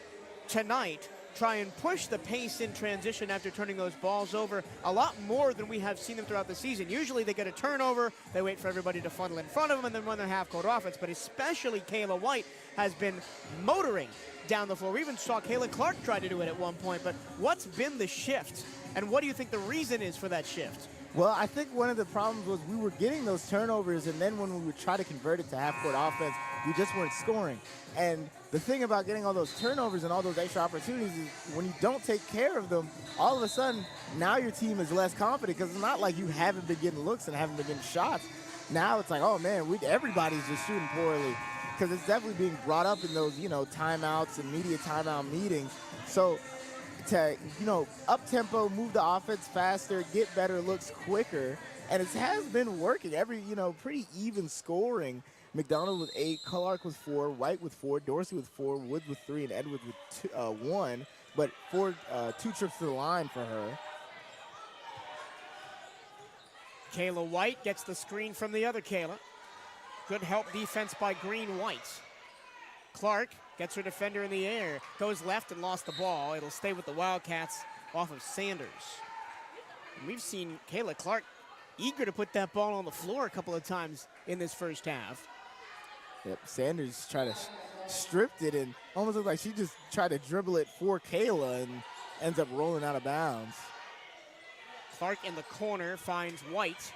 tonight try and push the pace in transition after turning those balls over a lot more than we have seen them throughout the season. Usually they get a turnover, they wait for everybody to funnel in front of them, and then run their half-court offense. But especially Kayla White has been motoring down the floor. We even saw Kayla Clark try to do it at one point. But what's been the shift, and what do you think the reason is for that shift? Well, I think one of the problems was we were getting those turnovers, and then when we would try to convert it to half-court offense, we just weren't scoring. And the thing about getting all those turnovers and all those extra opportunities is when you don't take care of them, all of a sudden, now your team is less confident because it's not like you haven't been getting looks and haven't been getting shots. Now it's like, oh, man, everybody's just shooting poorly because it's definitely being brought up in those, timeouts and media timeout meetings. So to, up-tempo, move the offense faster, get better looks quicker, and it has been working. Pretty even scoring. McDonald with 8, Clark with 4, White with 4, Dorsey with 4, Woods with 3, and Edwards with 1, but 2 trips to the line for her. Kayla White gets the screen from the other Kayla. Good help defense by Green White. Clark gets her defender in the air, goes left and lost the ball. It'll stay with the Wildcats off of Sanders. And we've seen Kayla Clark eager to put that ball on the floor a couple of times in this first half. Yep, Sanders tried to stripped it and almost looked like she just tried to dribble it for Kayla and ends up rolling out of bounds. Clark in the corner finds White.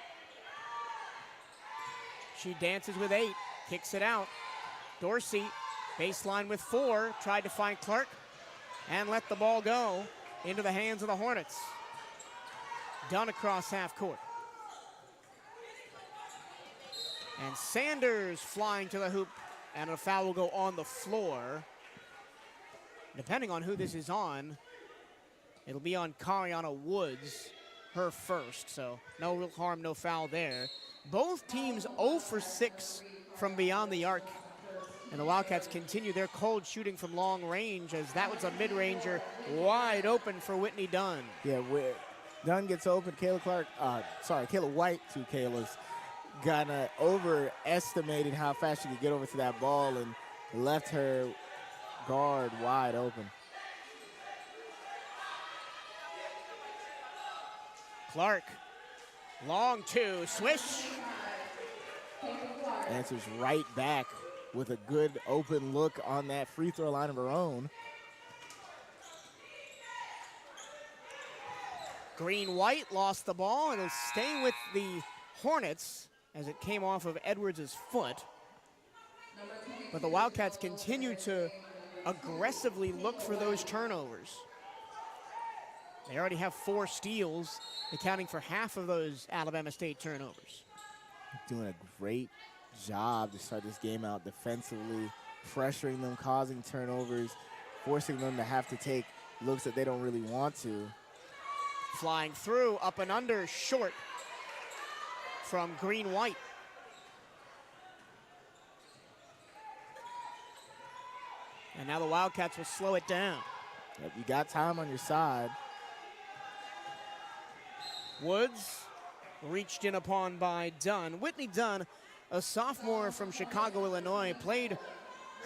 She dances with 8, kicks it out. Dorsey, baseline with 4, tried to find Clark and let the ball go into the hands of the Hornets. Done across half court. And Sanders flying to the hoop, and a foul will go on the floor. Depending on who this is on, it'll be on Kariana Woods, her first, so no real harm, no foul there. Both teams 0 for 6 from beyond the arc, and the Wildcats continue their cold shooting from long range, as that was a mid-ranger wide open for Whitney Dunn. Yeah, Dunn gets open. Kayla White, 2 Kaylas, kind of overestimated how fast she could get over to that ball and left her guard wide open. Clark, long 2, swish. Answers right back with a good open look on that free throw line of her own. Green White lost the ball, and is staying with the Hornets as it came off of Edwards' foot. But the Wildcats continue to aggressively look for those turnovers. They already have 4 steals, accounting for half of those Alabama State turnovers. Doing a great job to start this game out defensively, pressuring them, causing turnovers, forcing them to have to take looks that they don't really want to. Flying through, up and under, short from Green White. And now the Wildcats will slow it down. Yep, you got time on your side. Woods reached in upon by Dunn. Whitney Dunn, a sophomore from Chicago, Illinois, played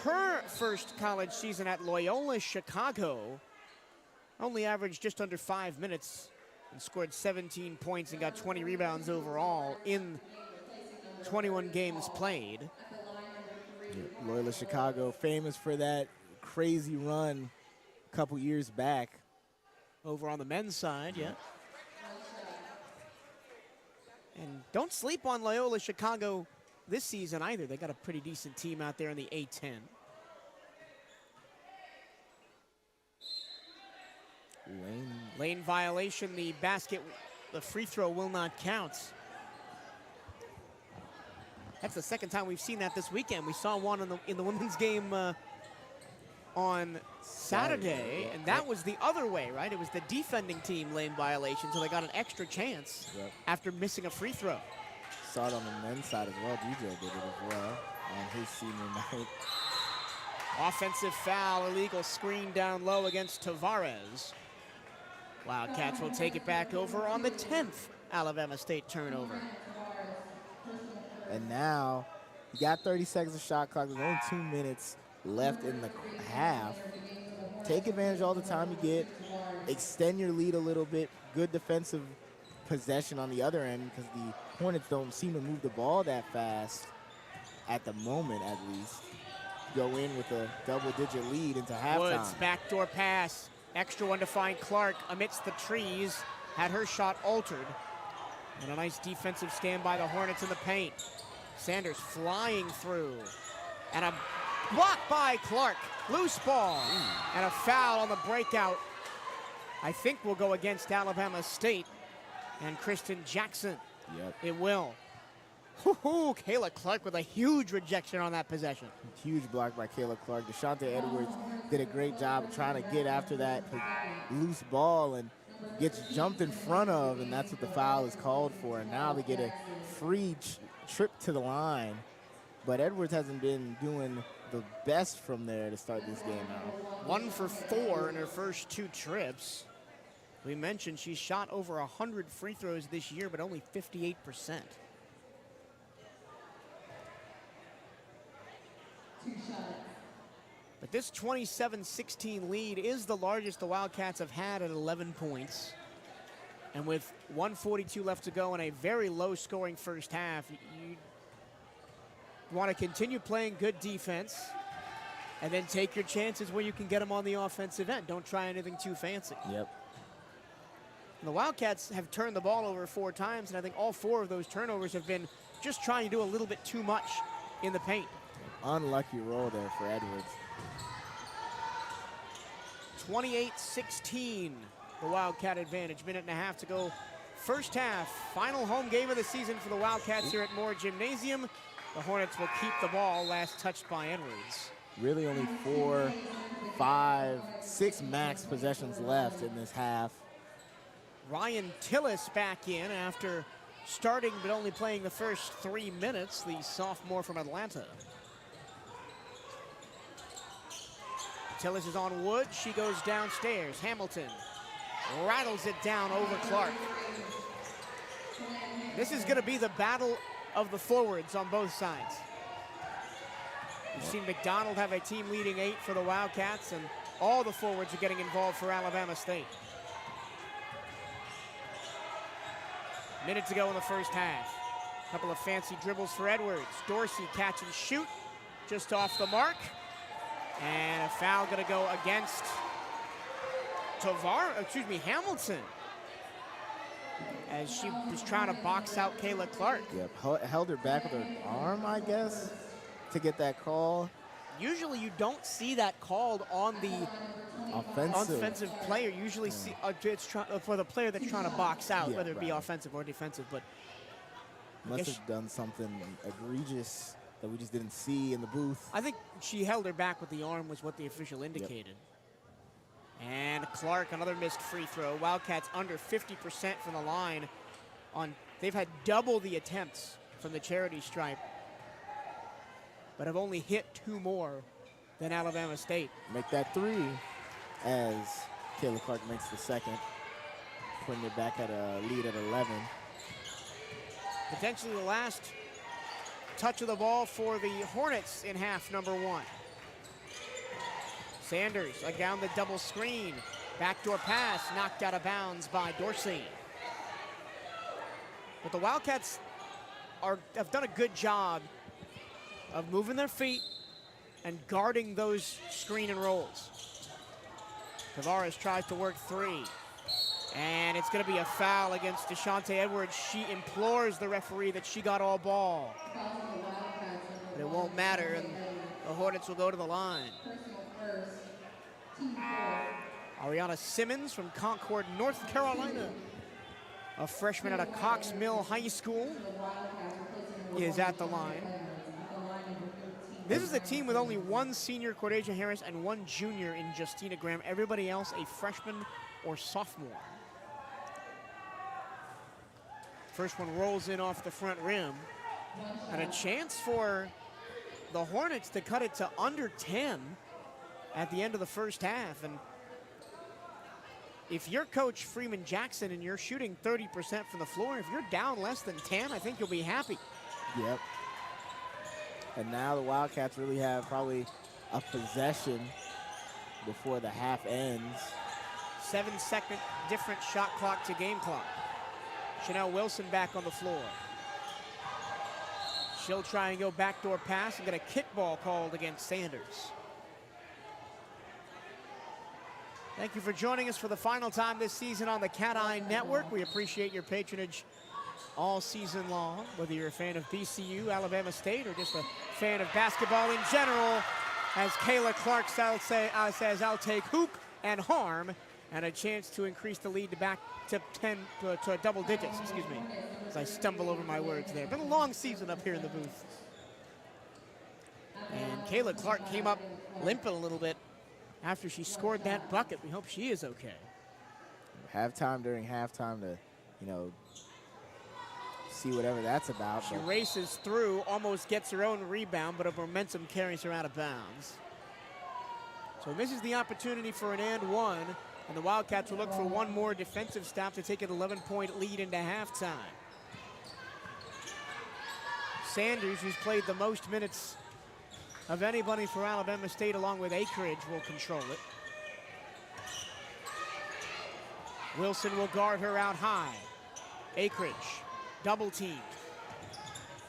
her first college season at Loyola Chicago. Only averaged just under 5 minutes and scored 17 points and got 20 rebounds overall in 21 games played. Yeah, Loyola Chicago, famous for that crazy run a couple years back. Over on the men's side, yeah. And don't sleep on Loyola Chicago this season either. They got a pretty decent team out there in the A-10. Lane violation, the free throw will not count. That's the second time we've seen that this weekend. We saw one in the women's game on Saturday, and that was the other way, right? It was the defending team lane violation, so they got an extra chance after missing a free throw. Saw it on the men's side as well. DJ did it as well on his senior night. Offensive foul, illegal screen down low against Tavares. Wildcats will take it back over on the 10th Alabama State turnover. And now, you got 30 seconds of shot clock. There's only 2 minutes left in the half. Take advantage all the time you get. Extend your lead a little bit. Good defensive possession on the other end, because the Hornets don't seem to move the ball that fast at the moment, at least. Go in with a double-digit lead into halftime. Woods, backdoor pass. Extra one to find Clark amidst the trees. Had her shot altered. And a nice defensive stand by the Hornets in the paint. Sanders flying through. And a block by Clark. Loose ball. And a foul on the breakout. I think will go against Alabama State and Kristen Jackson. Yep. It will. Woo-hoo, Kayla Clark with a huge rejection on that possession. Huge block by Kayla Clark. Deshante Edwards did a great job of trying to get after that loose ball and gets jumped in front of, and that's what the foul is called for. And now they get a free trip to the line. But Edwards hasn't been doing the best from there to start this game out. 1 for 4 in her first 2 trips. We mentioned she shot over 100 free throws this year, but only 58%. But this 27-16 lead is the largest the Wildcats have had at 11 points. And with 1:42 left to go in a very low-scoring first half, you want to continue playing good defense and then take your chances where you can get them on the offensive end. Don't try anything too fancy. Yep. And the Wildcats have turned the ball over 4 times, and I think all 4 of those turnovers have been just trying to do a little bit too much in the paint. Unlucky roll there for Edwards. 28-16, the Wildcat advantage. Minute and a half to go. First half, final home game of the season for the Wildcats here at Moore Gymnasium. The Hornets will keep the ball, last touched by Edwards. Really only 4, 5, 6 max possessions left in this half. Ryan Tillis back in after starting but only playing the first 3 minutes, the sophomore from Atlanta. Tillis is on wood. She goes downstairs. Hamilton rattles it down over Clark. This is going to be the battle of the forwards on both sides. You've seen McDonald have a team leading 8 for the Wildcats, and all the forwards are getting involved for Alabama State. Minute to go in the first half. A couple of fancy dribbles for Edwards. Dorsey catch and shoot, just off the mark. And a foul gonna go against Hamilton, as she was trying to box out Kayla Clark. Yep, held her back with her arm, I guess, to get that call. Usually you don't see that called on the offensive player. Usually see it's for the player that's trying to box out, whether it be offensive or defensive. But must have done something egregious that we just didn't see in the booth. I think she held her back with the arm was what the official indicated. Yep. And Clark, another missed free throw. Wildcats under 50% from the line. They've had double the attempts from the charity stripe, but have only hit 2 more than Alabama State. Make that 3 as Kayla Clark makes the second, putting it back at a lead at 11. Potentially the last touch of the ball for the Hornets in half number 1. Sanders down the double screen. Backdoor pass knocked out of bounds by Dorsey. But the Wildcats have done a good job of moving their feet and guarding those screen and rolls. Tavares tries to work 3. And it's going to be a foul against Deshante Edwards. She implores the referee that she got all ball. But it won't matter, and the Hornets will go to the line. Ariana Simmons from Concord, North Carolina, a freshman at a Cox Mill High School, is at the line. This is a team with only 1 senior, Cordeja Harris, and 1 junior in Justina Graham. Everybody else a freshman or sophomore. First one rolls in off the front rim. And a chance for the Hornets to cut it to under 10 at the end of the first half. And if you're Coach Freeman Jackson and you're shooting 30% from the floor, if you're down less than 10, I think you'll be happy. Yep. And now the Wildcats really have probably a possession before the half ends. 7-second different shot clock to game clock. Chanel Wilson back on the floor. She'll try and go backdoor pass and get a kickball called against Sanders. Thank you for joining us for the final time this season on the CatEye Network. We appreciate your patronage all season long, whether you're a fan of BCU, Alabama State, or just a fan of basketball in general. As Kayla Clark says, I'll take hoop and harm, and a chance to increase the lead to back to double digits, excuse me, as I stumble over my words there. Been a long season up here in the booth. And Kayla Clark came up limping a little bit after she scored that bucket. We hope she is okay. During halftime to, see whatever that's about. She races through, almost gets her own rebound, but a momentum carries her out of bounds. So this is the opportunity for an and one, and the Wildcats will look for one more defensive stop to take an 11-point lead into halftime. Sanders, who's played the most minutes of anybody for Alabama State, along with Akridge, will control it. Wilson will guard her out high. Akridge, double teamed.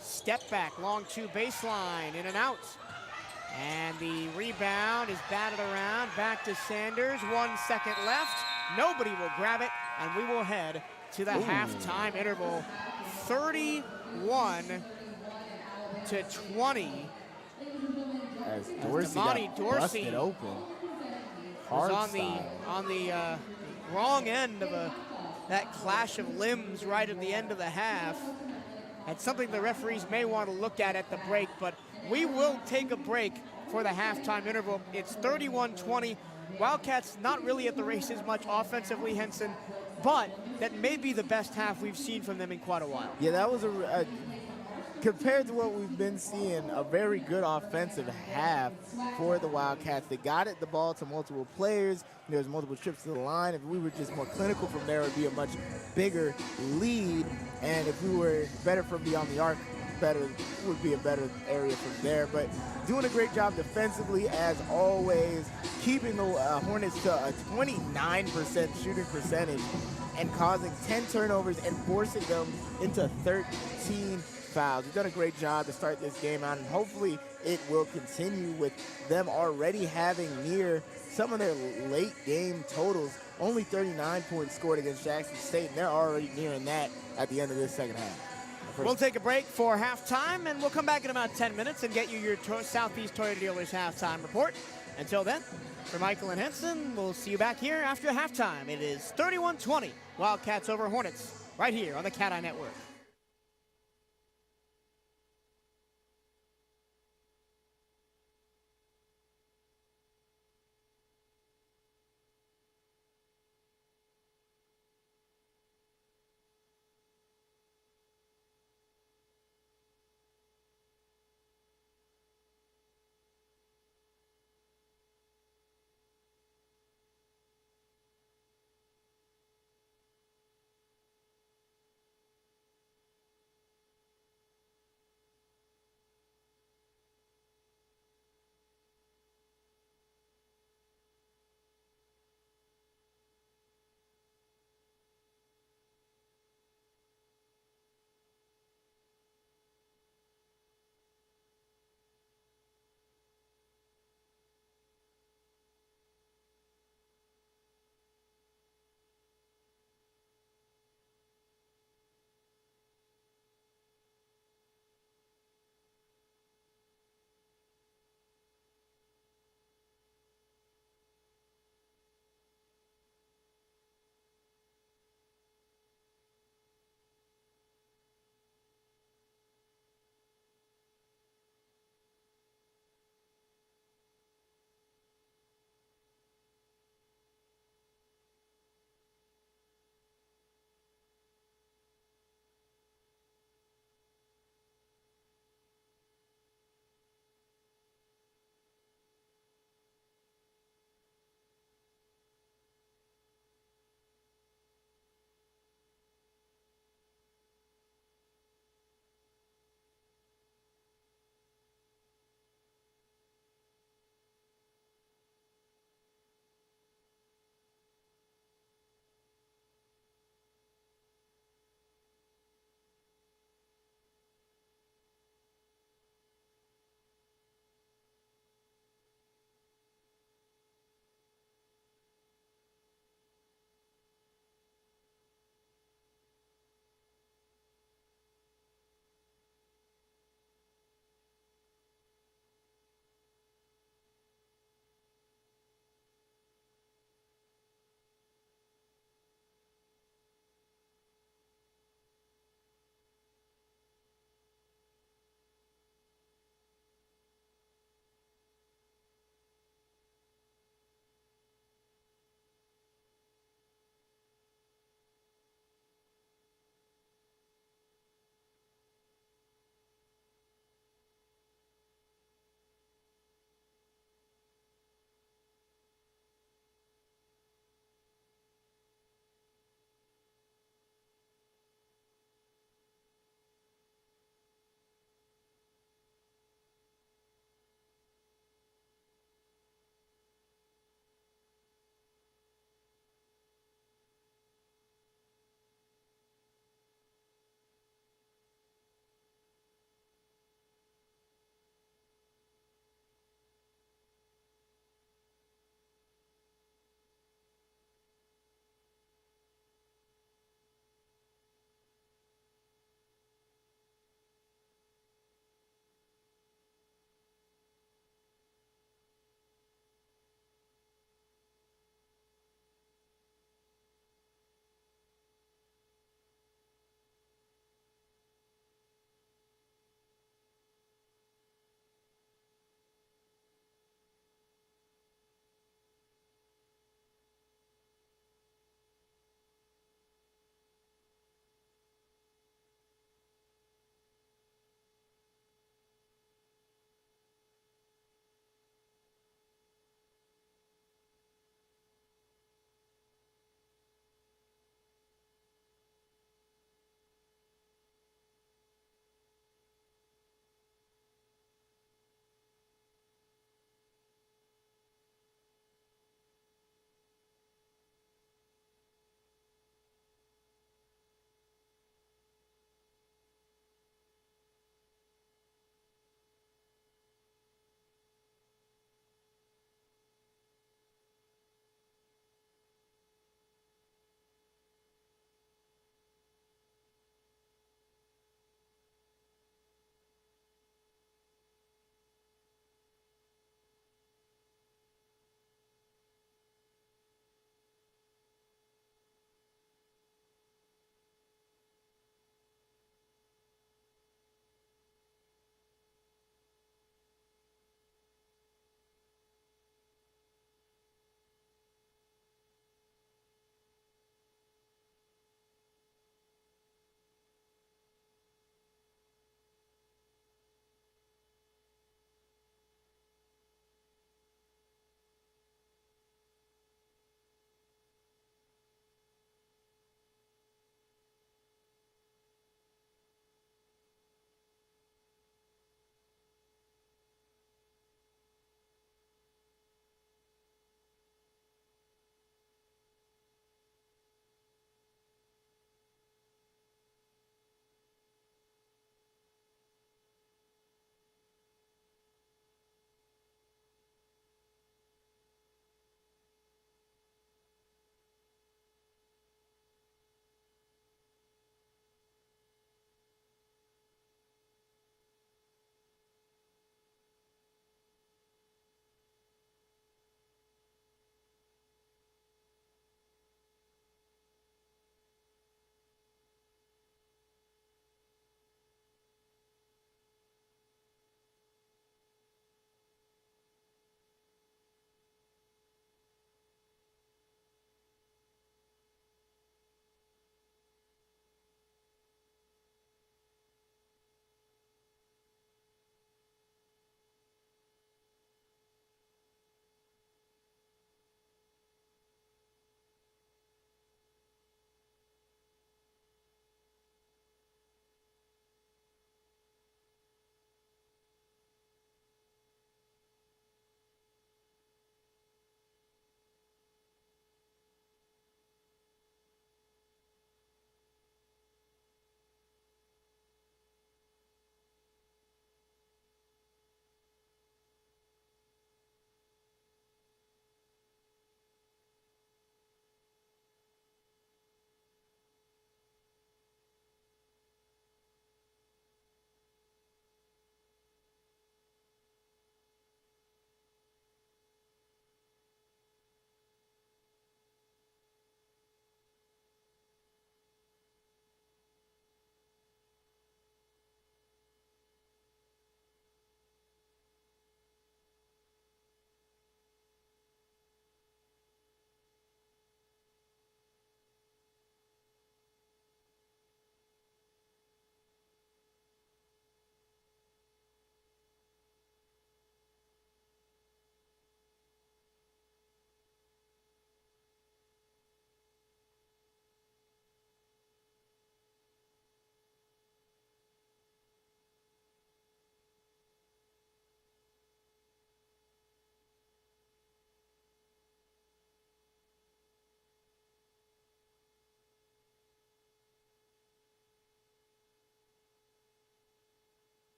Step back, long two baseline, in and out. And the rebound is batted around, back to Sanders. 1 second left. Nobody will grab it, and we will head to the halftime interval. 31-20. As Dorsey busted open. Was on the wrong end of that clash of limbs right at the end of the half. That's something the referees may want to look at the break, but we will take a break for the halftime interval. It's 31-20. Wildcats not really at the races much offensively, Henson, but that may be the best half we've seen from them in quite a while. Yeah, that was compared to what we've been seeing, a very good offensive half for the Wildcats. They got the ball to multiple players. There was multiple trips to the line. If we were just more clinical from there, it would be a much bigger lead. And if we were better from beyond the arc, would be a better area from there. But doing a great job defensively, as always, keeping the Hornets to a 29% shooting percentage and causing 10 turnovers and forcing them into 13 fouls. We've done a great job to start this game out, and hopefully it will continue with them already having near some of their late game totals. Only 39 points scored against Jackson State, and they're already nearing that at the end of this second half. We'll take a break for halftime, and we'll come back in about 10 minutes and get you your Southeast Toyota Dealers halftime report. Until then, for Michael and Henson, we'll see you back here after halftime. It is 31-20, Wildcats over Hornets, right here on the CatEye Network.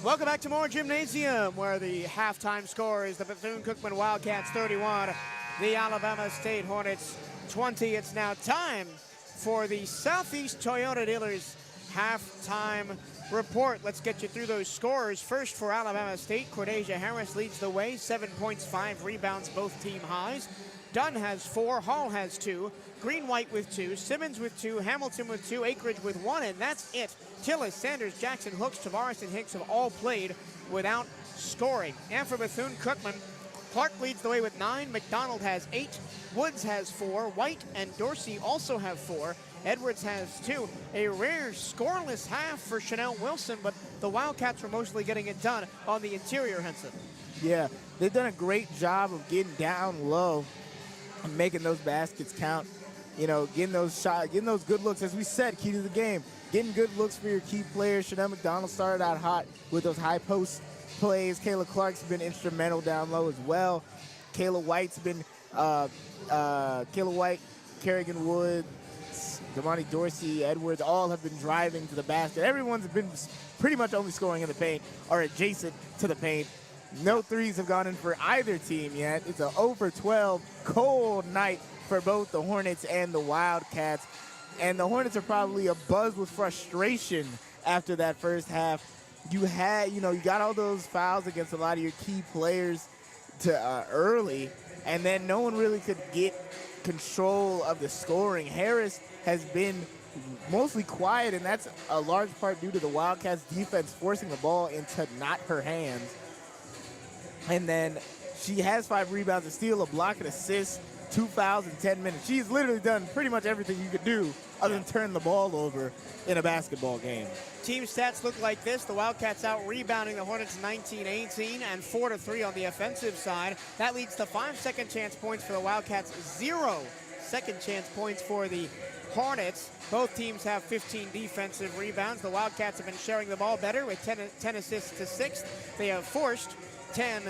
Welcome back to more Gymnasium, where the halftime score is the Bethune-Cookman Wildcats 31, the Alabama State Hornets 20. It's now time for the Southeast Toyota Dealers halftime report. Let's get you through those scores. First for Alabama State, Cordesia Harris leads the way, 7 points, 5 rebounds, both team highs. Dunn has 4, Hall has 2, Green-White with 2, Simmons with 2, Hamilton with 2, Akridge with 1, and that's it. Tillis, Sanders, Jackson, Hooks, Tavares, and Hicks have all played without scoring. And for Bethune-Cookman, Clark leads the way with 9, McDonald has 8, Woods has 4, White and Dorsey also have 4, Edwards has 2. A rare scoreless half for Chanel Wilson, but the Wildcats were mostly getting it done on the interior, Henson. Yeah, they've done a great job of getting down low and making those baskets count. You know, getting those shots, getting those good looks. As we said, key to the game, getting good looks for your key players. Chanel McDonald started out hot with those high post plays. Kayla Clark's been instrumental down low as well. Kayla White's been, Kayla White, Kerrigan Woods, Damani Dorsey, Edwards, all have been driving to the basket. Everyone's been pretty much only scoring in the paint or adjacent to the paint. No threes have gone in for either team yet. It's an 0 for 12 cold night for both the Hornets and the Wildcats. And the Hornets are probably abuzz with frustration after that first half. You got all those fouls against a lot of your key players early, and then no one really could get control of the scoring. Harris has been mostly quiet, and that's a large part due to the Wildcats defense forcing the ball into not her hands. And then she has 5 rebounds, a steal, a block, an assist, 2 fouls in 10 minutes. She's literally done pretty much everything you could do other than turn the ball over in a basketball game. Team stats look like this. The Wildcats out rebounding the Hornets 19-18 and 4-3 on the offensive side. That leads to 5 second chance points for the Wildcats, 0 second chance points for the Hornets. Both teams have 15 defensive rebounds. The Wildcats have been sharing the ball better with 10 assists to 6. They have forced 10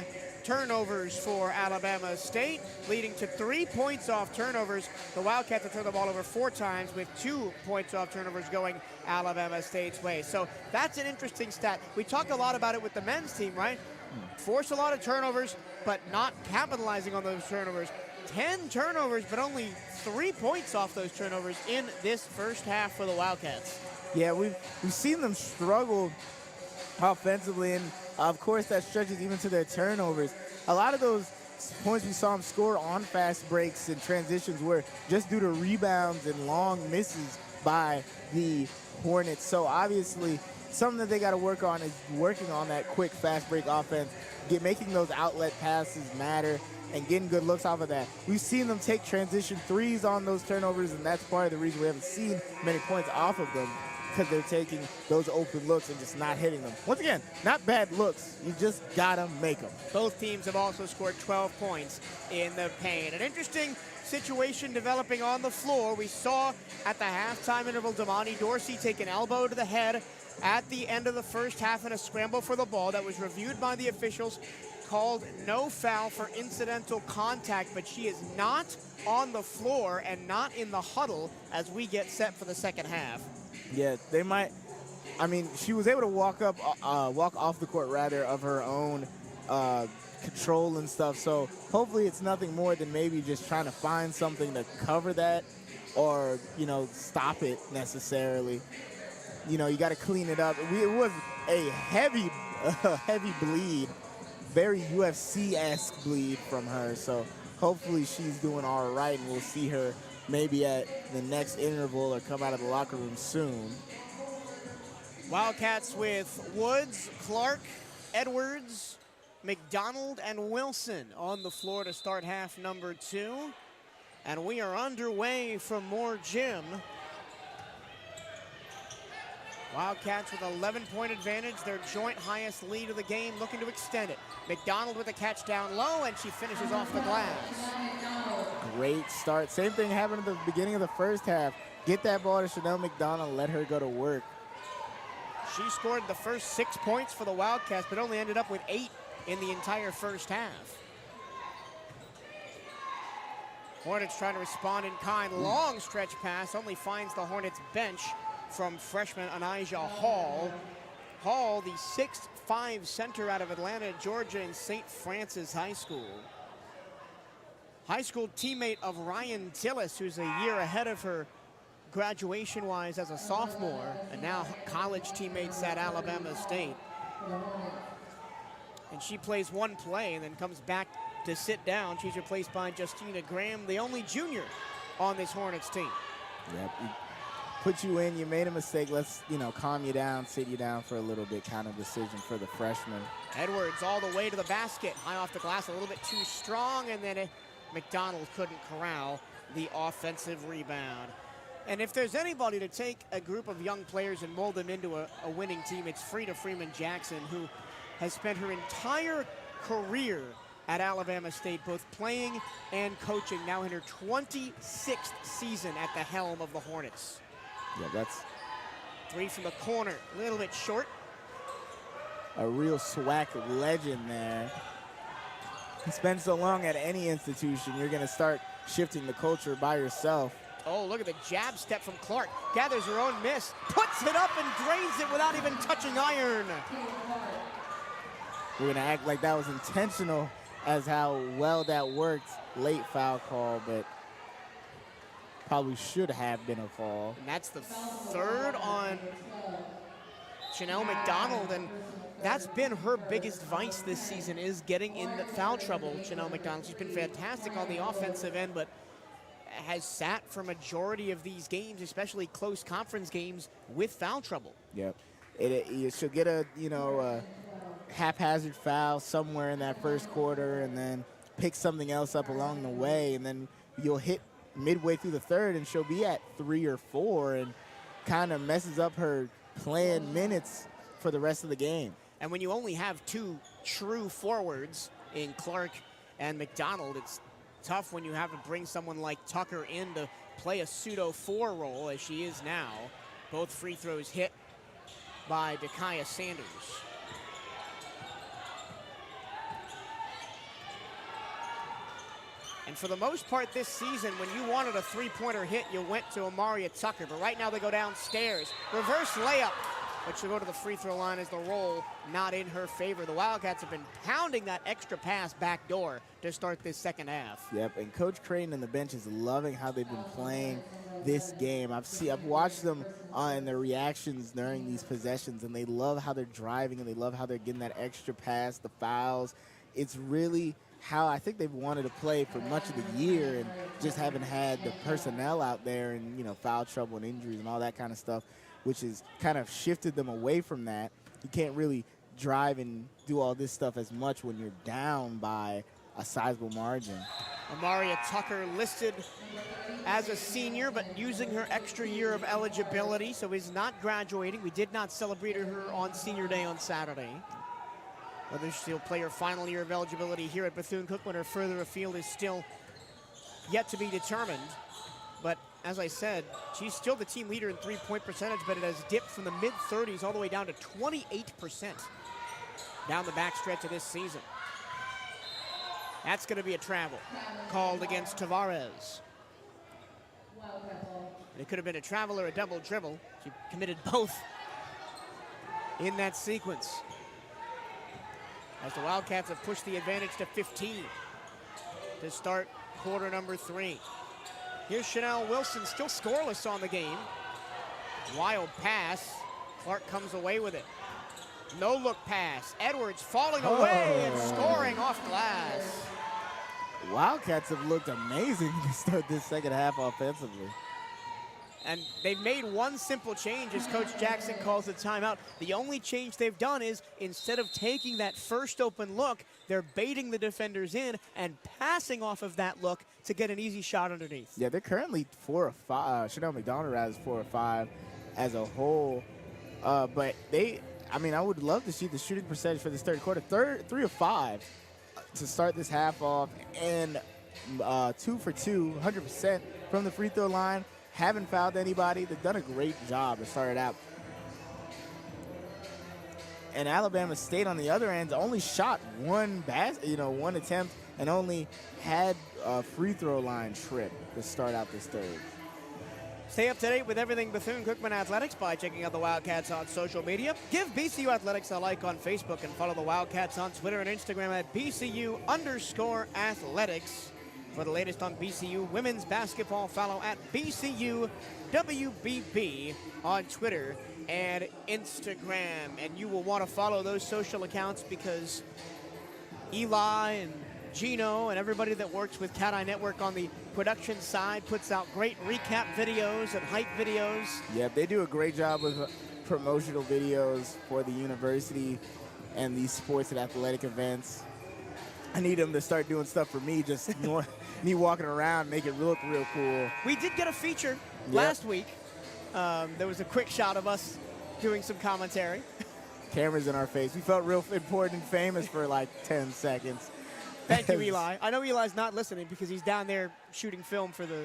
turnovers for Alabama State, leading to 3 points off turnovers. The Wildcats have turned the ball over 4 times, with 2 points off turnovers going Alabama State's way. So that's an interesting stat. We talked a lot about it with the men's team, right? Force a lot of turnovers, but not capitalizing on those turnovers. 10 turnovers, but only 3 points off those turnovers in this first half for the Wildcats. Yeah, we've seen them struggle offensively, and of course that stretches even to their turnovers. A lot of those points we saw them score on fast breaks and transitions were just due to rebounds and long misses by the Hornets. So obviously something that they got to work on is working on that quick fast break offense, making those outlet passes matter and getting good looks off of that. We've seen them take transition threes on those turnovers, and that's part of the reason we haven't seen many points off of them, because they're taking those open looks and just not hitting them. Once again, not bad looks. You just gotta make them. Both teams have also scored 12 points in the paint. An interesting situation developing on the floor. We saw at the halftime interval Damani Dorsey take an elbow to the head at the end of the first half in a scramble for the ball that was reviewed by the officials, called no foul for incidental contact, but she is not on the floor and not in the huddle as we get set for the second half. Yeah, they might. I mean, she was able to walk off the court rather of her own control and stuff. So hopefully it's nothing more than maybe just trying to find something to cover that, or stop it necessarily. You got to clean it up. It was a heavy bleed, very UFC-esque bleed from her. So hopefully she's doing all right, and we'll see her maybe at the next interval or come out of the locker room soon. Wildcats with Woods, Clark, Edwards, McDonald, and Wilson on the floor to start half number 2. And we are underway from more gym. Wildcats with 11-point advantage, their joint highest lead of the game, looking to extend it. McDonald with a catch down low, and she finishes off the glass. Great start. Same thing happened at the beginning of the first half. Get that ball to Chanel McDonald, let her go to work. She scored the first 6 points for the Wildcats, but only ended up with 8 in the entire first half. Hornets trying to respond in kind. Long stretch pass, only finds the Hornets bench from freshman Anijah Hall. Hall, the 6'5" center out of Atlanta, Georgia, in St. Francis High School. High school teammate of Ryan Tillis, who's a year ahead of her graduation-wise as a sophomore, and now college teammates at Alabama State. And she plays one play and then comes back to sit down. She's replaced by Justina Graham, the only junior on this Hornets team. Yep. Put you in, you made a mistake, let's, calm you down, sit you down for a little bit kind of decision for the freshman. Edwards all the way to the basket, high off the glass, a little bit too strong, and then McDonald couldn't corral the offensive rebound. And if there's anybody to take a group of young players and mold them into a winning team, it's Frida Freeman-Jackson, who has spent her entire career at Alabama State, both playing and coaching, now in her 26th season at the helm of the Hornets. Yeah, that's three from the corner, a little bit short. A real SWAC legend there. He spent so long at any institution, you're going to start shifting the culture by yourself. Oh, look at the jab step from Clark. Gathers her own miss, puts it up and drains it without even touching iron. We're going to act like that was intentional as how well that worked. Late foul call, but probably should have been a fall. And that's the third on Chanel McDonald, and that's been her biggest vice this season, is getting in the foul trouble. Chanel McDonald, she's been fantastic on the offensive end, but has sat for majority of these games, especially close conference games, with foul trouble. Yep. She'll get a haphazard foul somewhere in that first quarter and then pick something else up along the way, and then you'll hit midway through the third and she'll be at 3 or 4 and kind of messes up her planned minutes for the rest of the game. And when you only have two true forwards in Clark and McDonald, it's tough when you have to bring someone like Tucker in to play a pseudo 4 role, as she is now. Both free throws hit by Dakaya Sanders. And for the most part this season, when you wanted a three-pointer hit, you went to Amaria Tucker. But right now they go downstairs. Reverse layup. But she'll go to the free throw line as the roll not in her favor. The Wildcats have been pounding that extra pass back door to start this second half. Yep, and Coach Creighton and the bench is loving how they've been playing this game. I've watched them in their reactions during these possessions, and they love how they're driving and they love how they're getting that extra pass, the fouls. It's really how I think they've wanted to play for much of the year, and just haven't had the personnel out there, and foul trouble and injuries and all that kind of stuff, which has kind of shifted them away from that. You can't really drive and do all this stuff as much when you're down by a sizable margin. Amaria Tucker listed as a senior, but using her extra year of eligibility, so is not graduating. We did not celebrate her on senior day on Saturday. Whether she'll play her final year of eligibility here at Bethune-Cookman or further afield is still yet to be determined. But as I said, she's still the team leader in three-point percentage, but it has dipped from the mid-30s all the way down to 28% down the backstretch of this season. That's going to be a travel called against Tavares. And it could have been a travel or a double dribble. She committed both in that sequence, as the Wildcats have pushed the advantage to 15 to start quarter number 3. Here's Chanel Wilson, still scoreless on the game. Wild pass. Clark comes away with it. No look pass. Edwards falling away and scoring off glass. Wildcats have looked amazing to start this second half offensively. And they've made one simple change, as Coach Jackson calls it timeout. The only change they've done is, instead of taking that first open look, they're baiting the defenders in and passing off of that look to get an easy shot underneath. Yeah, they're currently 4 or 5. Chanel McDonald has 4 or 5 as a whole. But I would love to see the shooting percentage for this third quarter. 3 of 5 to start this half off, and 2 for 2, 100% from the free throw line. Haven't fouled anybody. They've done a great job to start it out. And Alabama State on the other end only shot one attempt, and only had a free throw line trip to start out this third. Stay up to date with everything Bethune-Cookman Athletics by checking out the Wildcats on social media. Give BCU Athletics a like on Facebook and follow the Wildcats on Twitter and Instagram at BCU_athletics. For the latest on BCU women's basketball, follow at BCU WBB on Twitter and Instagram. And you will want to follow those social accounts because Eli and Gino and everybody that works with CatEye Network on the production side puts out great recap videos and hype videos. Yeah, they do a great job with promotional videos for the university and these sports and athletic events. I need them to start doing stuff for me, just me walking around, make it look real cool. We did get a feature last week. There was a quick shot of us doing some commentary. Cameras in our face. We felt real important and famous for like 10 seconds. Thank you, Eli. I know Eli's not listening because he's down there shooting film for the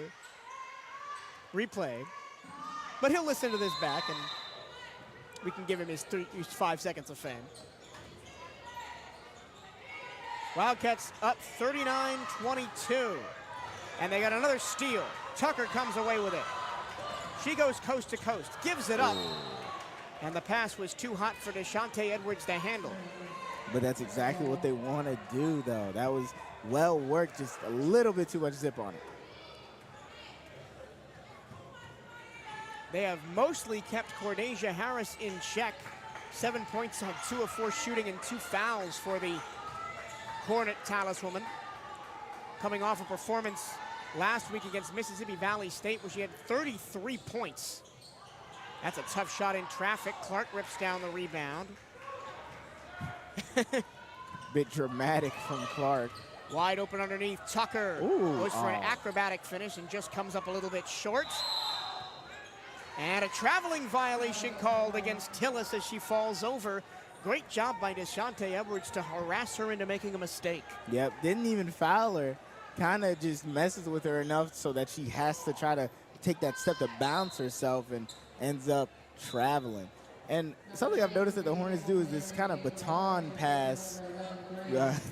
replay. But he'll listen to this back, and we can give him his 5 seconds of fame. Wildcats up 39-22. And they got another steal. Tucker comes away with it. She goes coast to coast, gives it up. And the pass was too hot for Deshante Edwards to handle. But that's exactly what they want to do, though. That was well worked, just a little bit too much zip on it. They have mostly kept Cordasia Harris in check. 7 points on 2 of 4 shooting and 2 fouls for the Hornet taliswoman. Coming off a performance last week against Mississippi Valley State where she had 33 points. That's a tough shot in traffic. Clark rips down the rebound. Bit dramatic from Clark. Wide open underneath. Tucker goes for an acrobatic finish and just comes up a little bit short. And a traveling violation called against Tillis as she falls over. Great job by Deshante Edwards to harass her into making a mistake. Yep, didn't even foul her. Kind of just messes with her enough so that she has to try to take that step to bounce herself and ends up traveling. And something I've noticed that the Hornets do is this kind of baton pass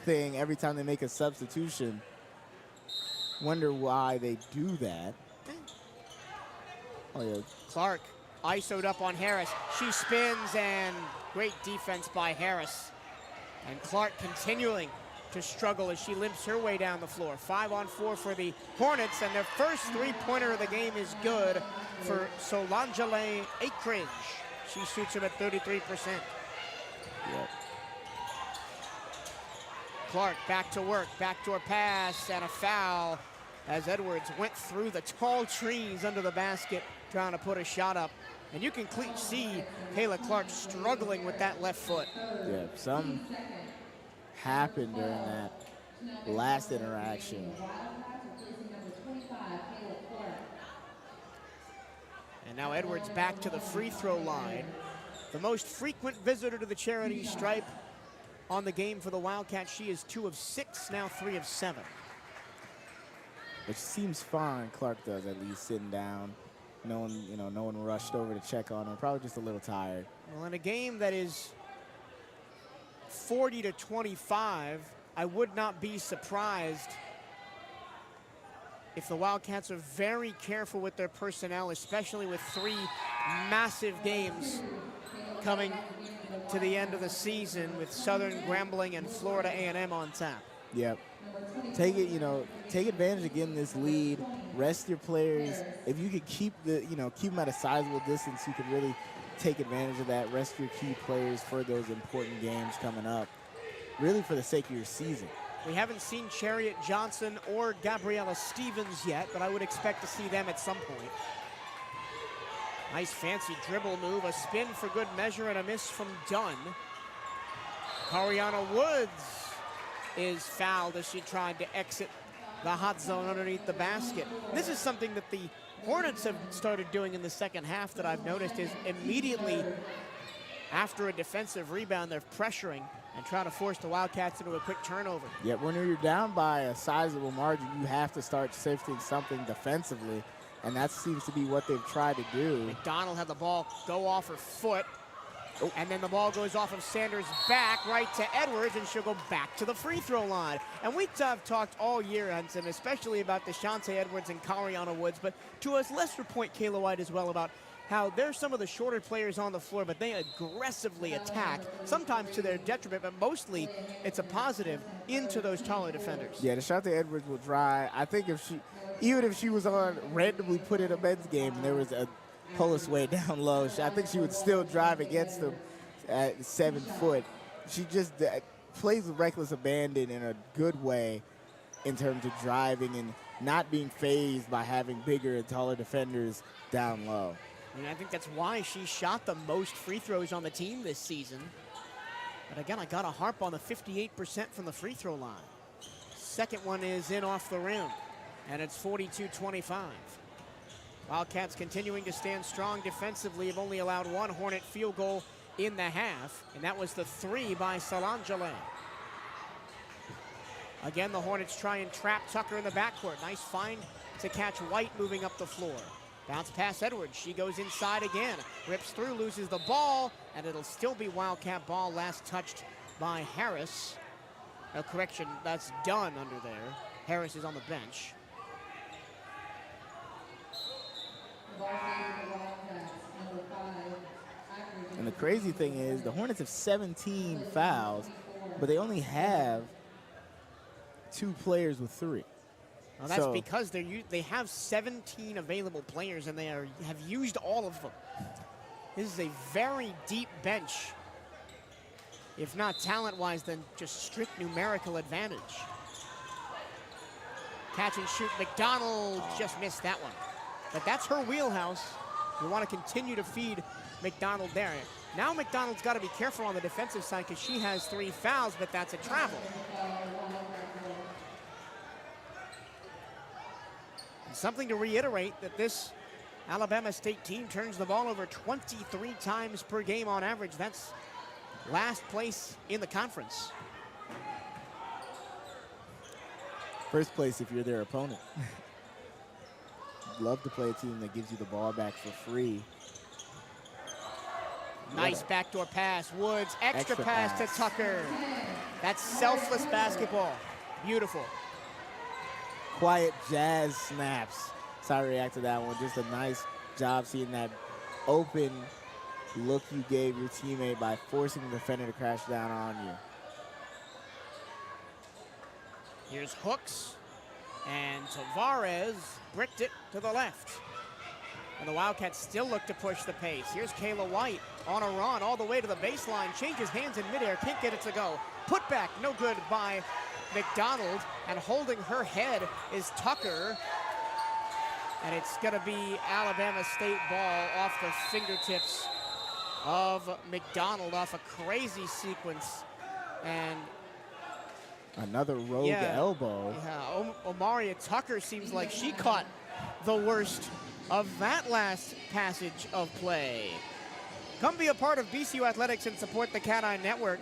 thing every time they make a substitution. Wonder why they do that. Oh, yeah. Clark isoed up on Harris. She spins, and great defense by Harris. And Clark continuing to struggle as she limps her way down the floor. 5-on-4 for the Hornets, and their first three-pointer of the game is good for Solangele Akridge. She shoots him at 33%. Yep. Clark back to work, backdoor pass, and a foul as Edwards went through the tall trees under the basket trying to put a shot up. And you can see Kayla Clark struggling with that left foot. Yeah, some happened during that last interaction. And now Edwards back to the free throw line. The most frequent visitor to the charity stripe on the game for the Wildcats. She is 2 of 6, now 3 of 7. Which seems fine, Clark does, at least sitting down. No one rushed over to check on her. Probably just a little tired. Well, in a game that is 40-25, I would not be surprised if the Wildcats are very careful with their personnel, especially with 3 massive games coming to the end of the season with Southern, Grambling, and Florida A&M on tap. Yep. Take advantage of getting this lead. Rest your players. If you could keep them at a sizable distance, you could really take advantage of that. Rest your key players for those important games coming up, really for the sake of your season. We haven't seen Chariot Johnson or Gabriella Stevens yet, but I would expect to see them at some point. Nice fancy dribble move, a spin for good measure, and a miss from Dunn. Cariana Woods is fouled as she tried to exit the hot zone underneath the basket. This is something that the Hornets have started doing in the second half that I've noticed is immediately after a defensive rebound, they're pressuring and trying to force the Wildcats into a quick turnover. Yeah, when you're down by a sizable margin, you have to start shifting something defensively, and that seems to be what they've tried to do. McDonald had the ball go off her foot. And then the ball goes off of Sanders' back right to Edwards, and she'll go back to the free throw line. And we have talked all year, Hanson, especially about DeShante Edwards and Kariana Woods, but to a lesser point, Kayla White as well, about how they're some of the shorter players on the floor, but they aggressively attack, sometimes to their detriment, but mostly it's a positive into those taller defenders. Yeah, DeShante Edwards will drive. I think even if she was on randomly put in a men's game and there was a pull us way down low, I think she would still drive against them at 7 foot. She just plays with reckless abandon in a good way in terms of driving and not being fazed by having bigger and taller defenders down low. And I think that's why she shot the most free throws on the team this season. But again, I got to harp on the 58% from the free throw line. Second one is in off the rim, and it's 42-25. Wildcats continuing to stand strong defensively, have only allowed one Hornet field goal in the half, and that was the 3 by Salangele. Again, the Hornets try and trap Tucker in the backcourt. Nice find to catch White moving up the floor. Bounce pass Edwards, she goes inside again, rips through, loses the ball, and it'll still be Wildcat ball, last touched by Harris. A correction, that's done under there. Harris is on the bench. And the crazy thing is the Hornets have 17 fouls, but they only have 2 players with 3. Well, that's because they have 17 available players, and they have used all of them. This is a very deep bench, if not talent-wise, then just strict numerical advantage. Catch and shoot, McDonald just missed that one. But that's her wheelhouse. We want to continue to feed McDonald there. Now McDonald's got to be careful on the defensive side because she has 3 fouls, but that's a travel. And something to reiterate that this Alabama State team turns the ball over 23 times per game on average. That's last place in the conference. First place if you're their opponent. Love to play a team that gives you the ball back for free. Nice backdoor pass. Woods, extra pass to Tucker. That's selfless basketball. Beautiful. Quiet jazz snaps. Sorry to react to that one. Just a nice job seeing that open look you gave your teammate by forcing the defender to crash down on you. Here's Hooks, and Tavares bricked it to the left. And the Wildcats still look to push the pace. Here's Kayla White on a run all the way to the baseline, changes hands in midair, can't get it to go. Put back, no good by McDonald, and holding her head is Tucker. And it's gonna be Alabama State ball off the fingertips of McDonald off a crazy sequence. And another rogue elbow. Yeah, Omaria Tucker seems like she caught the worst of that last passage of play. Come be a part of BCU Athletics and support the CatEye Network.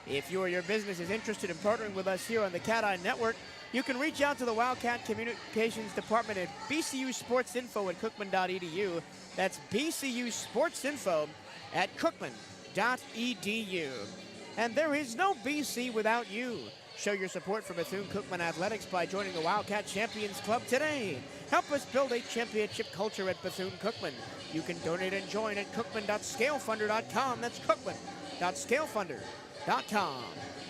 If you or your business is interested in partnering with us here on the CatEye Network, you can reach out to the Wildcat Communications Department at bcusportsinfo@cookman.edu. That's bcusportsinfo@cookman.edu. And there is no BC without you. Show your support for Bethune-Cookman Athletics by joining the Wildcat Champions Club today. Help us build a championship culture at Bethune-Cookman. You can donate and join at cookman.scalefunder.com. That's cookman.scalefunder.com.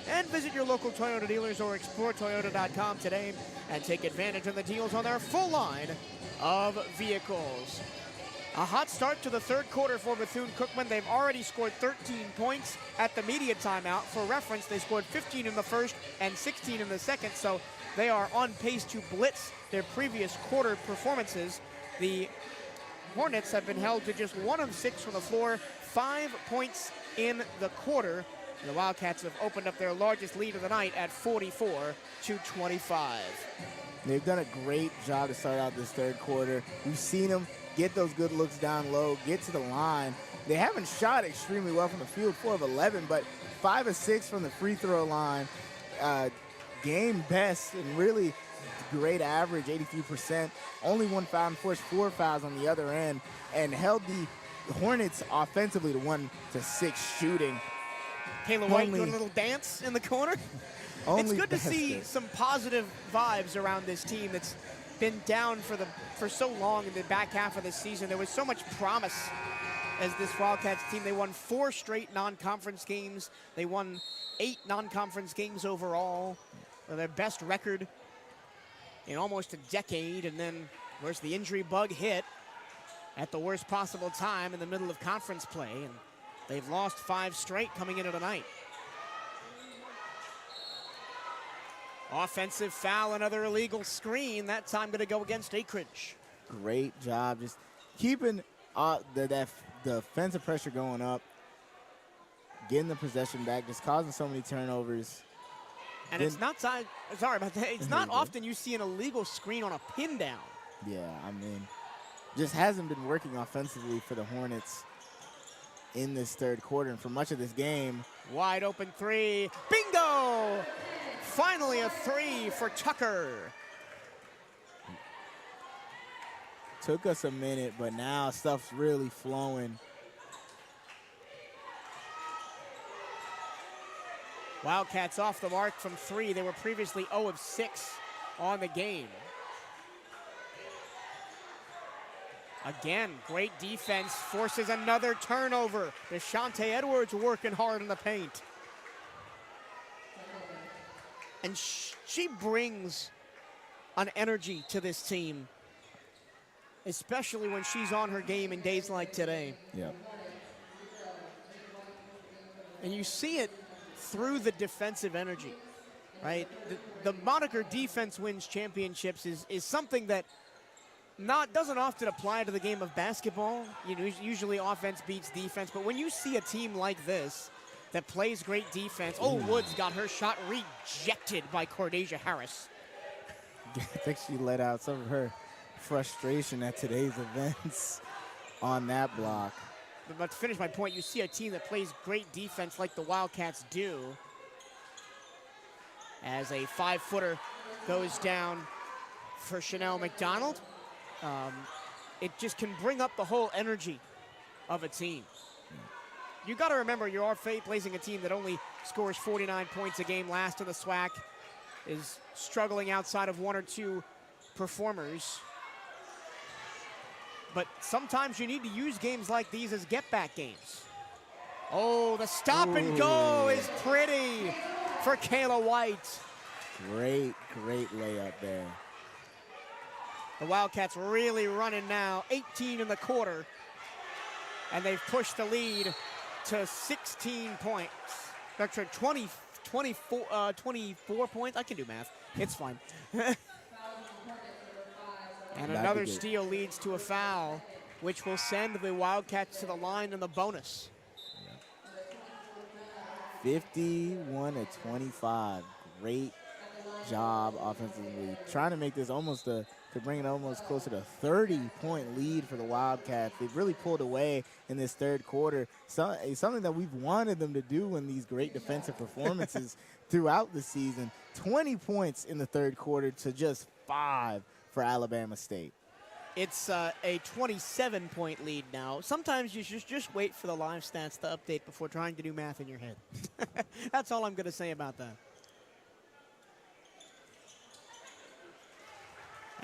And visit your local Toyota dealers or exploretoyota.com today and take advantage of the deals on their full line of vehicles. A hot start to the third quarter for Bethune-Cookman. They've already scored 13 points at the media timeout. For reference, they scored 15 in the first and 16 in the second, so they are on pace to blitz their previous quarter performances. The Hornets have been held to just 1 of 6 from the floor, 5 points in the quarter. And the Wildcats have opened up their largest lead of the night at 44-25. They've done a great job to start out this third quarter. We've seen them get those good looks down low, get to the line. They haven't shot extremely well from the field, 4 of 11, but 5 of 6 from the free throw line. Game best and really great average, 83%. Only 1 foul and forced 4 fouls on the other end, and held the Hornets offensively the 1-6 shooting. Kayla White Only- doing a little dance in the corner. It's Only good to see basket. some positive vibes around this team that's been down for so long in the back half of the season. There was so much promise as this Wildcats team. They won 4 straight non-conference games. They won 8 non-conference games overall. Their best record in almost a decade. And then, of course, the injury bug hit at the worst possible time in the middle of conference play. And they've lost 5 straight coming into tonight. Offensive foul, another illegal screen. That time going to go against Akridge. Great job just keeping the defensive pressure going up, getting the possession back, just causing so many turnovers. And it's not, sorry about that, it's not often you see an illegal screen on a pin down. Yeah, I mean, just hasn't been working offensively for the Hornets in this third quarter. And for much of this game, Wide open 3, bingo! Finally a 3 for Tucker. took us a minute, but now stuff's really flowing. Wildcats off the mark from 3. They were previously 0 of 6 on the game. Again, great defense, forces another turnover. Deshante Edwards working hard in the paint. And she brings an energy to this team, especially when she's on her game in days like today. Yep. And you see it through the defensive energy, right? The moniker defense wins championships is something that doesn't often apply to the game of basketball. You know, usually offense beats defense, but when you see a team like this that plays great defense, Woods got her shot rejected by Cordasia Harris. I think she let out some of her frustration at today's events on that block. But to finish my point, you see a team that plays great defense like the Wildcats do, as a 5-footer goes down for Chanel McDonald. It just can bring up the whole energy of a team. You got to remember, you're facing a team that only scores 49 points a game. Last in the SWAC, is struggling outside of 1 or 2 performers. But sometimes you need to use games like these as get-back games. Oh, the stop and go is pretty for Kayla White. Great layup there. The Wildcats really running now, 18 in the quarter, and they've pushed the lead to 16 points. Actually, 24 points. I can do math. It's fine. And another steal leads to a foul, which will send the Wildcats to the line in the bonus. 51-25. Great job offensively. Trying to make this to bring it almost closer to 30-point lead for the Wildcats. They've really pulled away in this third quarter. Something that we've wanted them to do in these great defensive performances throughout the season. 20 points in the third quarter to just 5 for Alabama State. It's a 27-point lead now. Sometimes you should just wait for the live stats to update before trying to do math in your head. That's all I'm going to say about that.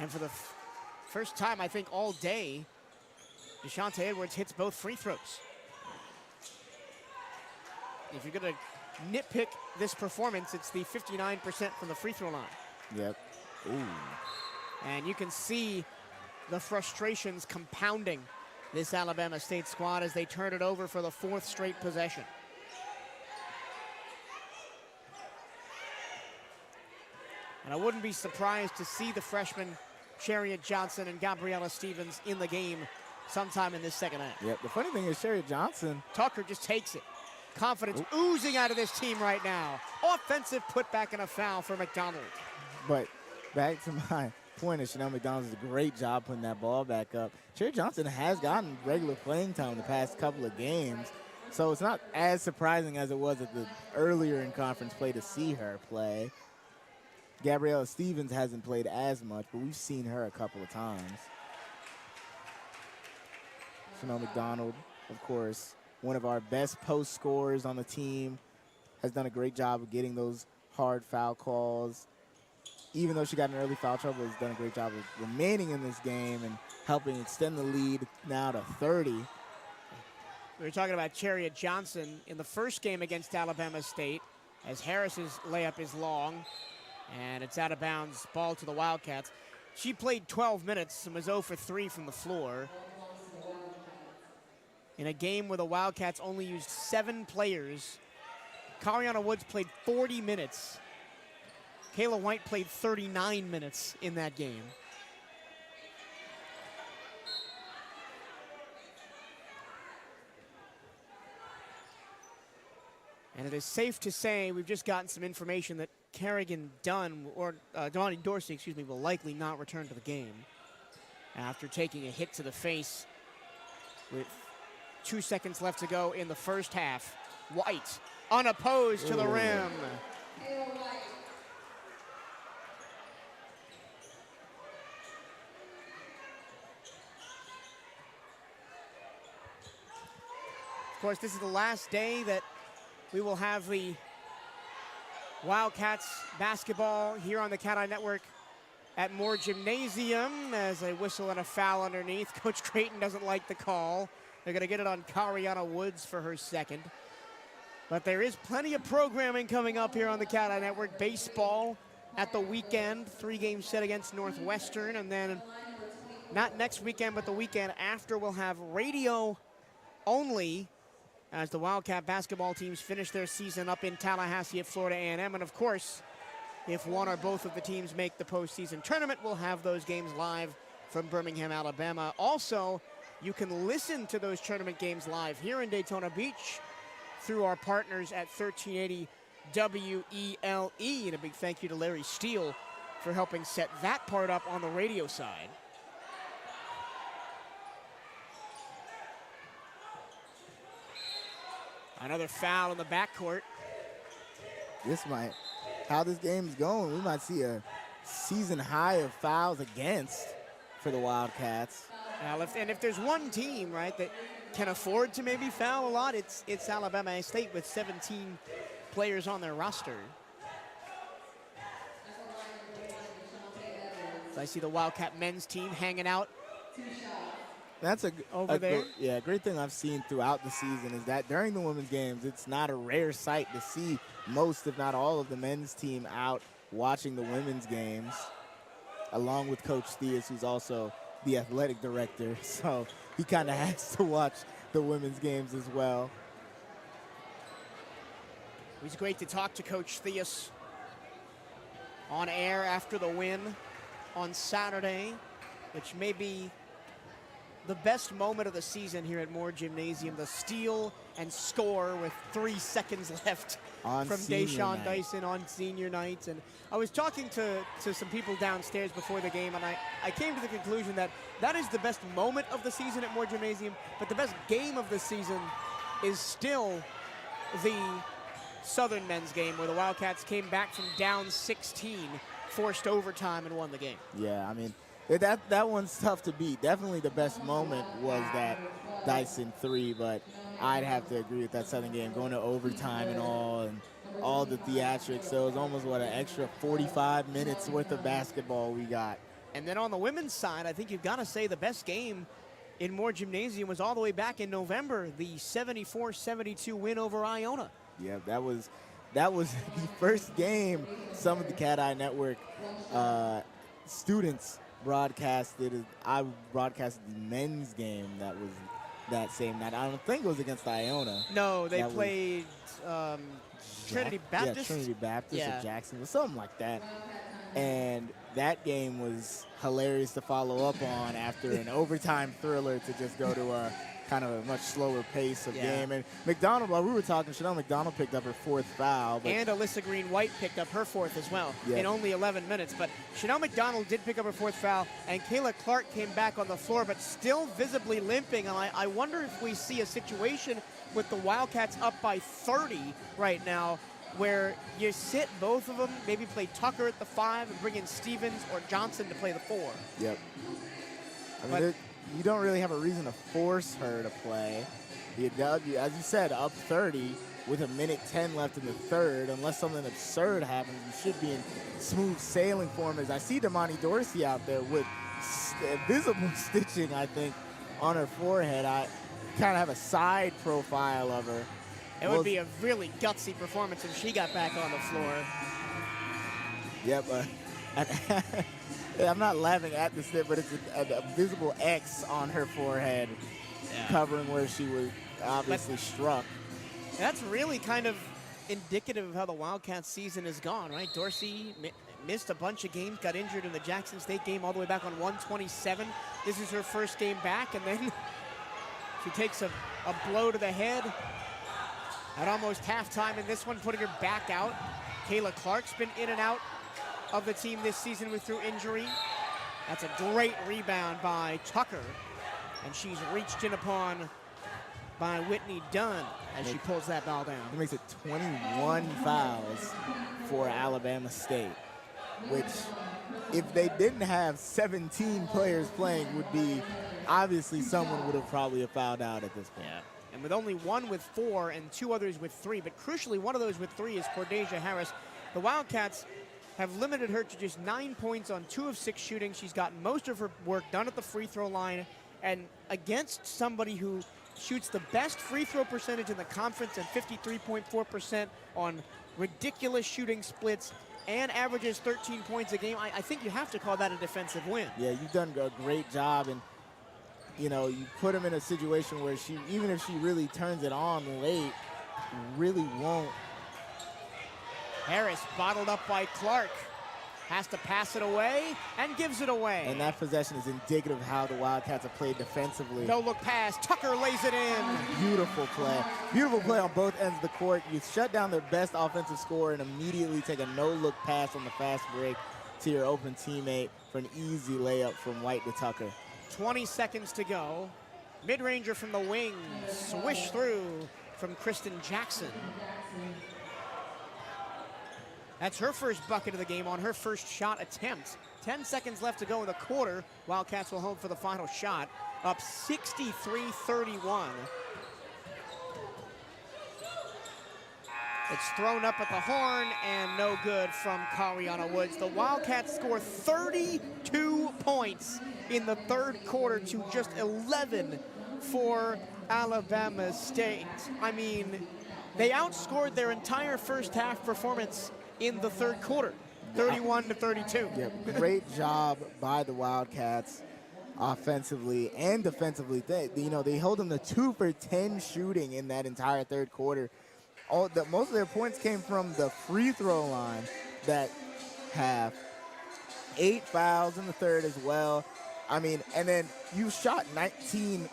And for the first time, I think, all day, Deshante Edwards hits both free throws. If you're going to nitpick this performance, it's the 59% from the free throw line. Yep. Ooh. And you can see the frustrations compounding this Alabama State squad as they turn it over for the 4th straight possession. And I wouldn't be surprised to see the freshmen Chariot Johnson and Gabriella Stevens in the game sometime in this second half. Yep. The funny thing is Chariot Johnson. Tucker just takes it. Confidence oozing out of this team right now. Offensive putback and a foul for McDonald. But back to my point, Chanel McDonald does a great job putting that ball back up. Chariot Johnson has gotten regular playing time the past couple of games, so it's not as surprising as it was at the earlier in conference play to see her play. Gabriella Stevens hasn't played as much, but we've seen her a couple of times. Chanel McDonald of course, one of our best post scorers on the team, has done a great job of getting those hard foul calls. Even though she got an early foul trouble, has done a great job of remaining in this game and helping extend the lead now to 30. We were talking about Chariot Johnson in the first game against Alabama State, as Harris's layup is long, and it's out of bounds, ball to the Wildcats. She played 12 minutes and was 0 for 3 from the floor. In a game where the Wildcats only used 7 players, Kariana Woods played 40 minutes. Kayla White played 39 minutes in that game. And it is safe to say we've just gotten some information that Kerrigan Dunn, or Donnie Dorsey, excuse me, will likely not return to the game after taking a hit to the face with 2 seconds left to go in the first half. White, unopposed to the rim. Of course, this is the last day that we will have the Wildcats basketball here on the CatEye Network at Moore Gymnasium, as a whistle and a foul underneath. Coach Creighton doesn't like the call. They're going to get it on Kariana Woods for her second. But there is plenty of programming coming up here on the CatEye Network. Baseball at the weekend, 3-game set against Northwestern, and then not next weekend, but the weekend after, we'll have radio only as the Wildcat basketball teams finish their season up in Tallahassee at Florida A&M. And of course, if one or both of the teams make the postseason tournament, we'll have those games live from Birmingham, Alabama. Also, you can listen to those tournament games live here in Daytona Beach through our partners at 1380 WELE. And a big thank you to Larry Steele for helping set that part up on the radio side. Another foul in the backcourt. This might, how this game's going, we might see a season high of fouls against for the Wildcats. Now, if there's one team, right, that can afford to maybe foul a lot, it's Alabama State with 17 players on their roster. So I see the Wildcat men's team hanging out. That's over there. Great thing I've seen throughout the season is that during the women's games, it's not a rare sight to see most, if not all, of the men's team out watching the women's games, along with Coach Theus, who's also the athletic director. So he kind of has to watch the women's games as well. It was great to talk to Coach Theus on air after the win on Saturday, which may be the best moment of the season here at Moore Gymnasium, the steal and score with 3 seconds left from Deshaun Dyson on senior night. And I was talking to some people downstairs before the game, and I came to the conclusion that that is the best moment of the season at Moore Gymnasium, but the best game of the season is still the Southern men's game, where the Wildcats came back from down 16, forced overtime, and won the game. Yeah, I mean, that one's tough to beat. Definitely the best moment was that Dyson 3, but I'd have to agree with that Southern game, going to overtime and all the theatrics. So it was almost, an extra 45 minutes worth of basketball we got. And then on the women's side, I think you've got to say the best game in Moore Gymnasium was all the way back in November, the 74-72 win over Iona. Yeah, that was the first game some of the CatEye Network students broadcasted. I broadcasted the men's game that was that same night. I don't think it was against Iona. No, they played Trinity Baptist. Yeah, Trinity Baptist or Jacksonville, something like that. And that game was hilarious to follow up on after an overtime thriller to just go to a kind of a much slower pace of game. And McDonald, while we were talking, Chanel McDonald picked up her 4th foul. And Alyssa Green-White picked up her 4th as well in only 11 minutes. But Chanel McDonald did pick up her 4th foul, and Kayla Clark came back on the floor, but still visibly limping. And I wonder if we see a situation with the Wildcats up by 30 right now, where you sit both of them, maybe play Tucker at the 5 and bring in Stevens or Johnson to play the 4. Yep. I mean, you don't really have a reason to force her to play. As you said, up 30 with 1:10 left in the third. Unless something absurd happens, you should be in smooth sailing form. As I see Damani Dorsey out there with visible stitching, I think, on her forehead. I kind of have a side profile of her. It would be a really gutsy performance if she got back on the floor. Yep. I'm not laughing at the snip, but it's a visible X on her forehead, covering where she was obviously struck. That's really kind of indicative of how the Wildcats season has gone, right? Dorsey missed a bunch of games, got injured in the Jackson State game all the way back on 127. This is her first game back, and then she takes a blow to the head at almost halftime in this one, putting her back out. Kayla Clark's been in and out of the team this season through injury. That's a great rebound by Tucker, and she's reached in upon by Whitney Dunn as she pulls that ball down. It makes it 21 fouls for Alabama State, which, if they didn't have 17 players playing, would be obviously someone would have probably fouled out at this point. Yeah. And with only one with 4 and 2 others with 3, but crucially one of those with 3 is Cordesia Harris. The Wildcats have limited her to just 9 points on 2 of 6 shooting. She's gotten most of her work done at the free throw line, and against somebody who shoots the best free throw percentage in the conference at 53.4% on ridiculous shooting splits and averages 13 points a game, I think you have to call that a defensive win. Yeah, you've done a great job, and you know, you put him in a situation where she, even if she really turns it on late, really won't. Harris bottled up by Clark. Has to pass it away and gives it away. And that possession is indicative of how the Wildcats have played defensively. No look pass. Tucker lays it in. Beautiful play. Beautiful play on both ends of the court. You shut down their best offensive scorer and immediately take a no-look pass on the fast break to your open teammate for an easy layup from White to Tucker. 20 seconds to go. Mid-ranger from the wing. Swish through from Kristen Jackson. That's her first bucket of the game on her first shot attempt. 10 seconds left to go in the quarter. Wildcats will hold for the final shot. Up 63-31. It's thrown up at the horn and no good from Kariana Woods. The Wildcats score 32 points in the third quarter to just 11 for Alabama State. I mean, they outscored their entire first half performance in the third quarter, 31-32. Yeah, great job by the Wildcats offensively and defensively. They hold them to 2 for 10 shooting in that entire third quarter. Most of their points came from the free throw line that half. 8 fouls in the third as well. I mean, and then you shot 19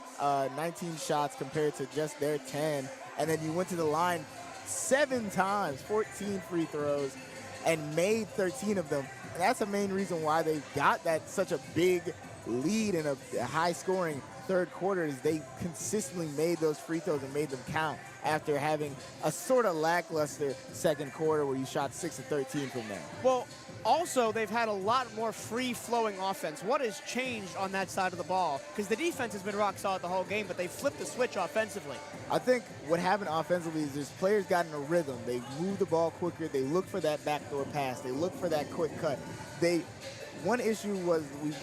shots compared to just their 10, and then you went to the line 7 times, 14 free throws, and made 13 of them. And that's the main reason why they got that such a big lead in a high-scoring third quarter, is they consistently made those free throws and made them count after having a sort of lackluster second quarter where you shot 6 of 13 from there. Well, also, they've had a lot more free-flowing offense. What has changed on that side of the ball? Because the defense has been rock solid the whole game, but they flipped the switch offensively. I think what happened offensively is there's players got in a rhythm. They move the ball quicker. They look for that backdoor pass. They look for that quick cut. One issue was we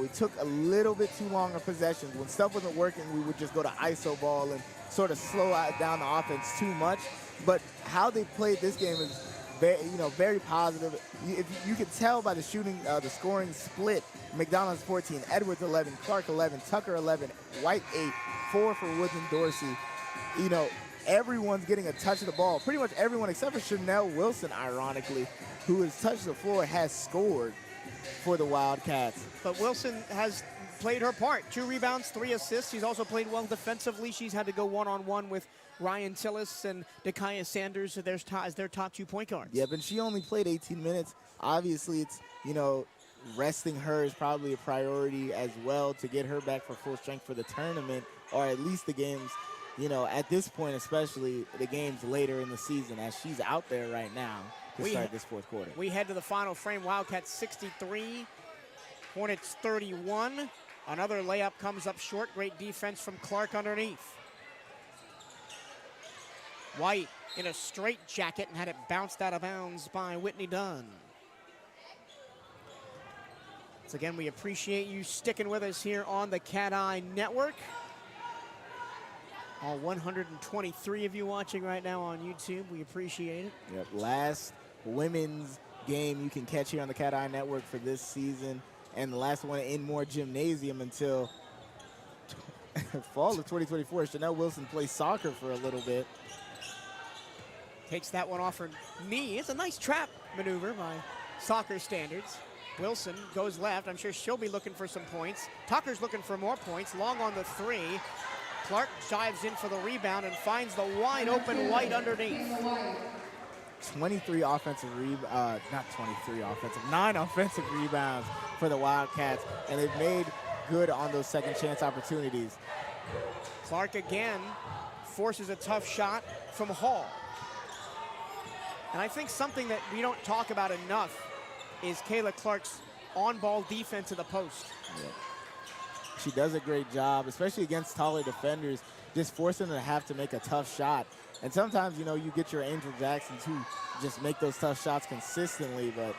took a little bit too long of possessions. When stuff wasn't working, we would just go to ISO ball and sort of slow down the offense too much. But how they played this game is very positive. You can tell by the shooting, the scoring split. McDonald's 14, Edwards 11, Clark 11, Tucker 11, White 8, 4 for Woods and Dorsey. Everyone's getting a touch of the ball. Pretty much everyone except for Chanel Wilson, ironically, who has touched the floor, has scored for the Wildcats. But Wilson has played her part. 2 rebounds, 3 assists. She's also played well defensively. She's had to go one-on-one with Ryan Tillis and Dakaya Sanders as their top 2 point guards. Yeah, but she only played 18 minutes. Obviously, it's, resting her is probably a priority as well to get her back for full strength for the tournament, or at least the games, at this point, especially the games later in the season, as she's out there right now to start this fourth quarter. We head to the final frame. Wildcats 63, Hornets 31. Another layup comes up short. Great defense from Clark underneath. White in a straight jacket and had it bounced out of bounds by Whitney Dunn. Once again, we appreciate you sticking with us here on the CatEye Network. All 123 of you watching right now on YouTube, we appreciate it. Yep, last women's game you can catch here on the CatEye Network for this season, and the last one in Moore Gymnasium until fall of 2024. Chanel Wilson plays soccer for a little bit. Takes that one off her knee. It's a nice trap maneuver by soccer standards. Wilson goes left. I'm sure she'll be looking for some points. Tucker's looking for more points. Long on the three. Clark dives in for the rebound and finds the wide open White underneath. 23 offensive rebounds, not 23 offensive, 9 offensive rebounds for the Wildcats, and they've made good on those second chance opportunities. Clark again forces a tough shot from Hall. And I think something that we don't talk about enough is Kayla Clark's on-ball defense of the post. Yeah. She does a great job, especially against taller defenders, just forcing them to have to make a tough shot. And sometimes, you know, you get your Angel Jacksons who just make those tough shots consistently, but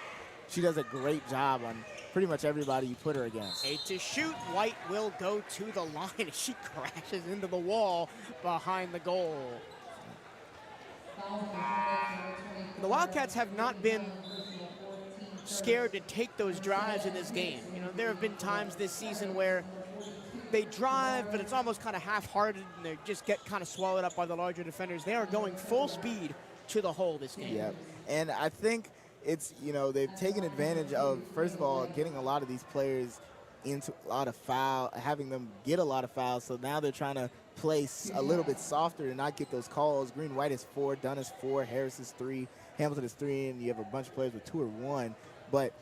she does a great job on pretty much everybody you put her against. 8 to shoot. White will go to the line. She crashes into the wall behind the goal. The Wildcats have not been scared to take those drives in this game. You know, there have been times this season where they drive, but it's almost kind of half-hearted, and they just get kind of swallowed up by the larger defenders. They are going full speed to the hole this game. Yeah, and I think it's, you know, they've taken advantage of, first of all, getting a lot of these players into a lot of having them get a lot of fouls, so now they're trying to play a little bit softer and not get those calls. Green White is 4, Dunn is 4, Harris is 3, Hamilton is 3, and you have a bunch of players with 2 or 1. But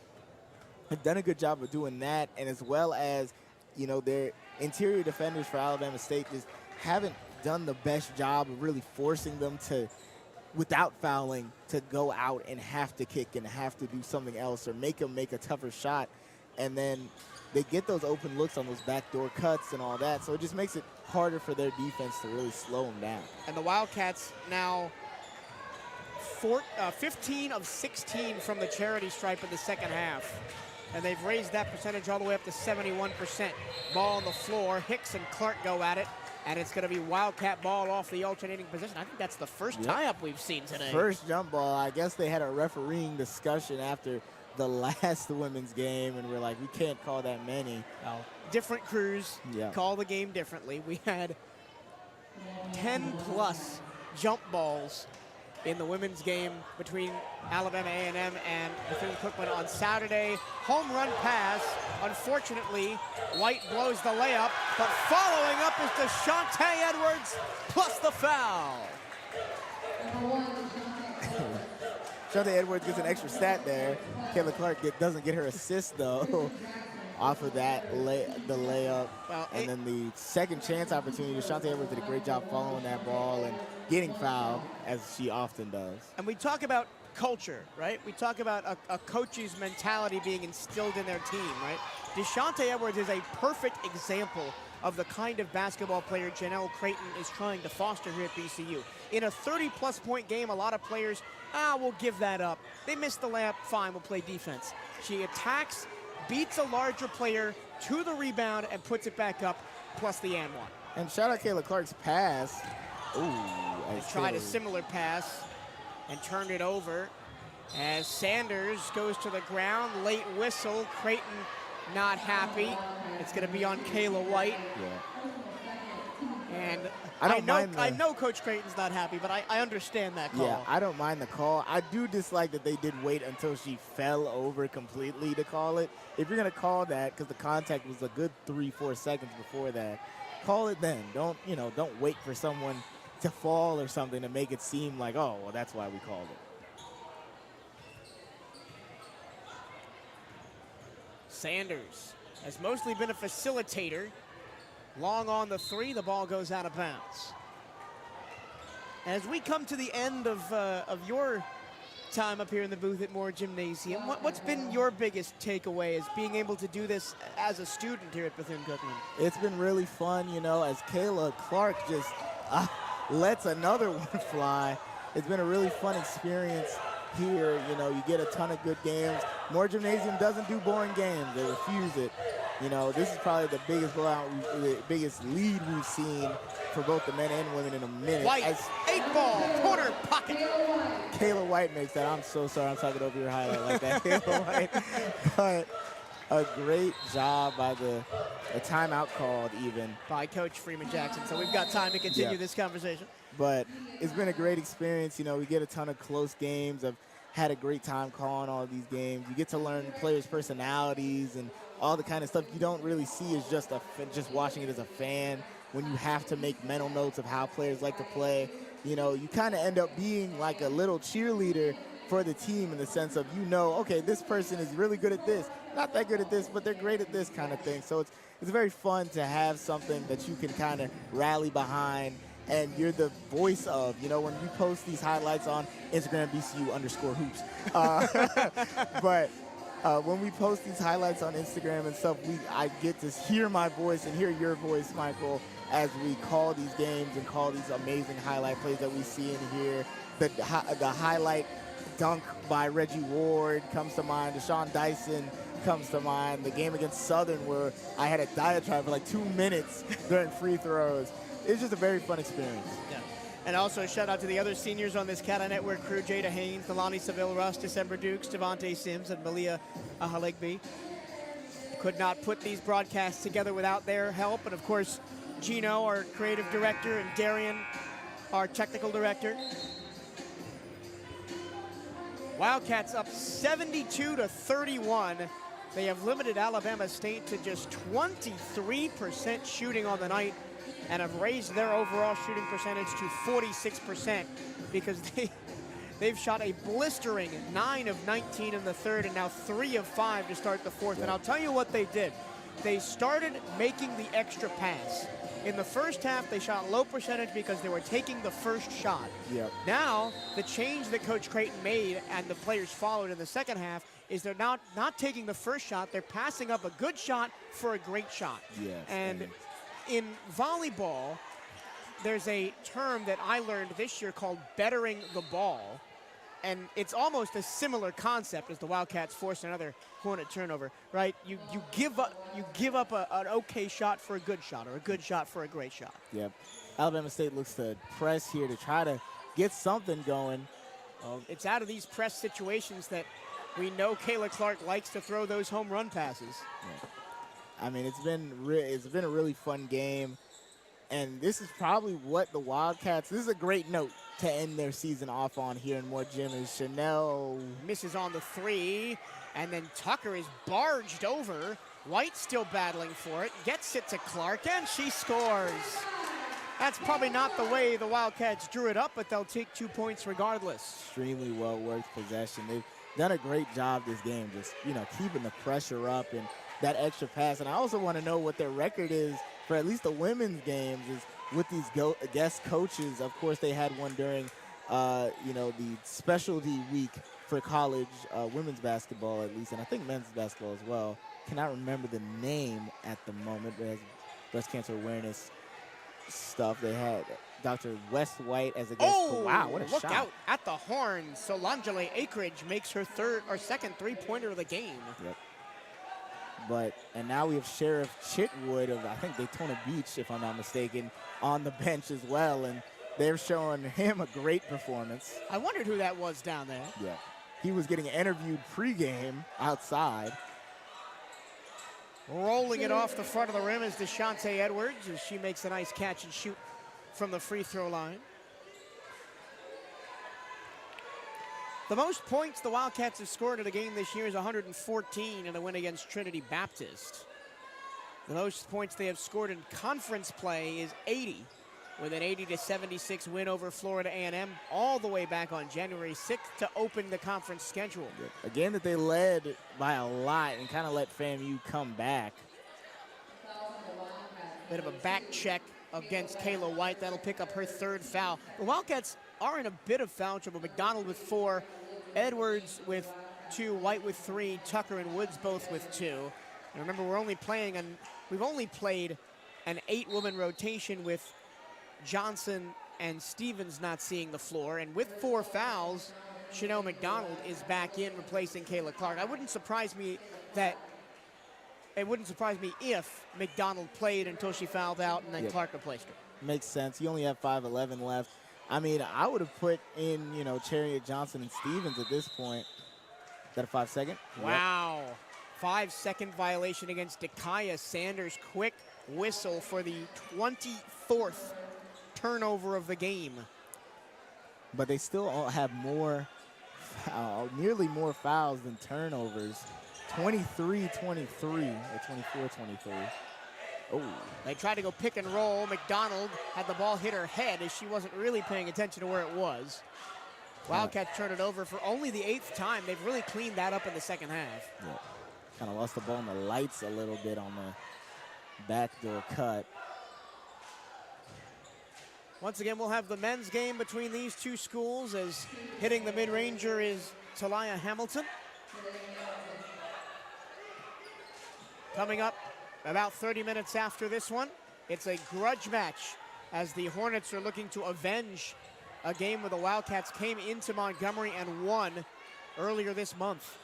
they've done a good job of doing that, and as well as, you know, their interior defenders for Alabama State just haven't done the best job of really forcing them to, without fouling, to go out and have to kick and have to do something else or make them make a tougher shot. And then they get those open looks on those backdoor cuts and all that, so it just makes it harder for their defense to really slow them down. And the Wildcats now 15 of 16 from the charity stripe in the second half. And they've raised that percentage all the way up to 71%. Ball on the floor. Hicks and Clark go at it. And it's going to be Wildcat ball off the alternating position. I think that's the first tie-up we've seen today. First jump ball. I guess they had a refereeing discussion after the last women's game, and we're like, we can't call that many. Well, different crews call the game differently. We had 10-plus jump balls in the women's game between Alabama A&M and Bethune-Cookman on Saturday. Home run pass. Unfortunately, White blows the layup, but following up is DeShante Edwards plus the foul. DeShante Edwards gets an extra stat there. Kayla Clark doesn't get her assist, though, off of that, the layup. Well, and then the second chance opportunity, DeShante Edwards did a great job following that ball and getting fouled, as she often does. And we talk about culture, right? We talk about a coach's mentality being instilled in their team, right? DeShante Edwards is a perfect example of the kind of basketball player Janelle Creighton is trying to foster here at BCU. In a 30-plus point game, a lot of players, we'll give that up. They missed the layup, fine, we'll play defense. She attacks, beats a larger player to the rebound, and puts it back up, plus the and one. And shout out Kayla Clark's pass. Ooh, tried a similar pass and turned it over as Sanders goes to the ground. Late whistle. Creighton not happy. It's going to be on Kayla White. Yeah. And I know Coach Creighton's not happy, but I understand that call. Yeah, I don't mind the call. I do dislike that they did wait until she fell over completely to call it. If you're going to call that, because the contact was a good 3-4 seconds before that, call it then. Don't wait for someone to fall or something to make it seem like, oh, well, that's why we called it. Sanders has mostly been a facilitator. Long on the three, the ball goes out of bounds. As we come to the end of your time up here in the booth at Moore Gymnasium, what's been your biggest takeaway as being able to do this as a student here at Bethune-Cookman? It's been really fun, you know, as Kayla Clark just lets another one fly. It's been a really fun experience here. You know, you get a ton of good games. Moore Gymnasium doesn't do boring games. They refuse it. You know, this is probably the biggest blowout, the biggest lead we've seen for both the men and women in a minute. White, 8-ball, corner pocket. Kayla White makes that. I'm so sorry I'm talking over your highlight like that, Kayla White. But a great job by the timeout called even. By Coach Freeman Jackson. So we've got time to continue this conversation. But it's been a great experience. You know, we get a ton of close games. I've had a great time calling all these games. You get to learn players' personalities and all the kind of stuff you don't really see as just watching it as a fan. When you have to make mental notes of how players like to play, you know, you kind of end up being like a little cheerleader for the team in the sense of, you know, okay, this person is really good at this, not that good at this, but they're great at this kind of thing. So it's very fun to have something that you can kind of rally behind and you're the voice of. You know, when we post these highlights on Instagram, BCU_hoops. But when we post these highlights on Instagram and stuff, I get to hear my voice and hear your voice, Michael, as we call these games and call these amazing highlight plays that we see in here. The highlight dunk by Reggie Ward comes to mind. Deshaun Dyson comes to mind. The game against Southern where I had a diatribe for like 2 minutes during free throws. It's just a very fun experience. Yeah. And also a shout out to the other seniors on this CatEye Network crew: Jada Haynes, Delani Seville Russ, December Dukes, Devontae Sims, and Malia Ahalegby. Could not put these broadcasts together without their help. And of course, Gino, our creative director, and Darian, our technical director. Wildcats up 72-31. They have limited Alabama State to just 23% shooting on the night and have raised their overall shooting percentage to 46% because they've shot a blistering 9 of 19 in the third and now 3 of 5 to start the fourth. And I'll tell you what they did. They started making the extra pass. In the first half, they shot low percentage because they were taking the first shot. Yep. Now, the change that Coach Creighton made and the players followed in the second half is they're not taking the first shot. They're passing up a good shot for a great shot. Yes. And in volleyball, there's a term that I learned this year called bettering the ball. And it's almost a similar concept as the Wildcats force another Hornet turnover, right? You give up an okay shot for a good shot or a good shot for a great shot. Yep. Alabama State looks to press here to try to get something going. It's out of these press situations that we know Kayla Clark likes to throw those home run passes. Yeah. I mean, it's been a really fun game. And this is probably what the Wildcats, this is a great note to end their season off on here in Moore Gym. Is Chanel misses on the 3, and then Tucker is barged over. White still battling for it, gets it to Clark, and she scores. That's probably not the way the Wildcats drew it up, but they'll take 2 points regardless. Extremely well-worked possession. They've done a great job this game, just, you know, keeping the pressure up and that extra pass. And I also want to know what their record is for at least the women's games is with these guest coaches. Of course, they had one during, you know, the specialty week for college women's basketball at least, and I think men's basketball as well. Cannot remember the name at the moment, but it has breast cancer awareness stuff. They had Dr. Wes White as a guest. Oh, wow, what a look shot. out at the horn. Solanjale Acreage makes her second three-pointer of the game. Yep. And now we have Sheriff Chitwood of, I think, Daytona Beach, if I'm not mistaken, on the bench as well. And they're showing him a great performance. I wondered who that was down there. Yeah. He was getting interviewed pregame outside. Rolling it off the front of the rim is Deshante Edwards as she makes a nice catch and shoot from the free throw line. The most points the Wildcats have scored in a game this year is 114 in a win against Trinity Baptist. The most points they have scored in conference play is 80, with an 80-76 win over Florida A&M all the way back on January 6th to open the conference schedule. A game that they led by a lot and kind of let FAMU come back. Bit of a back check against Kayla White. That'll pick up her third foul. The Wildcats are in a bit of foul trouble. McDonald with 4, Edwards with 2, White with 3, Tucker and Woods both with 2. And remember, we've only played an 8-woman rotation with Johnson and Stevens not seeing the floor. And with 4 fouls, Chanel McDonald is back in replacing Kayla Clark. It wouldn't surprise me if McDonald played until she fouled out and then Clark replaced her. Makes sense. You only have 5:11 left. I mean, I would have put in, Chariot Johnson and Stevens at this point. Is that a 5-second? Wow. 5-second violation against Dakaya Sanders. Quick whistle for the 24th turnover of the game. But they still all have nearly more fouls than turnovers. 23-23 or 24-23. Oh. They tried to go pick and roll. McDonald had the ball hit her head as she wasn't really paying attention to where it was. Wildcats turned it over for only the 8th time. They've really cleaned that up in the second half. Yeah. Kind of lost the ball in the lights a little bit on the backdoor cut. Once again, we'll have the men's game between these two schools as hitting the mid-ranger is Talia Hamilton. Coming up about 30 minutes after this one, it's a grudge match as the Hornets are looking to avenge a game where the Wildcats came into Montgomery and won earlier this month.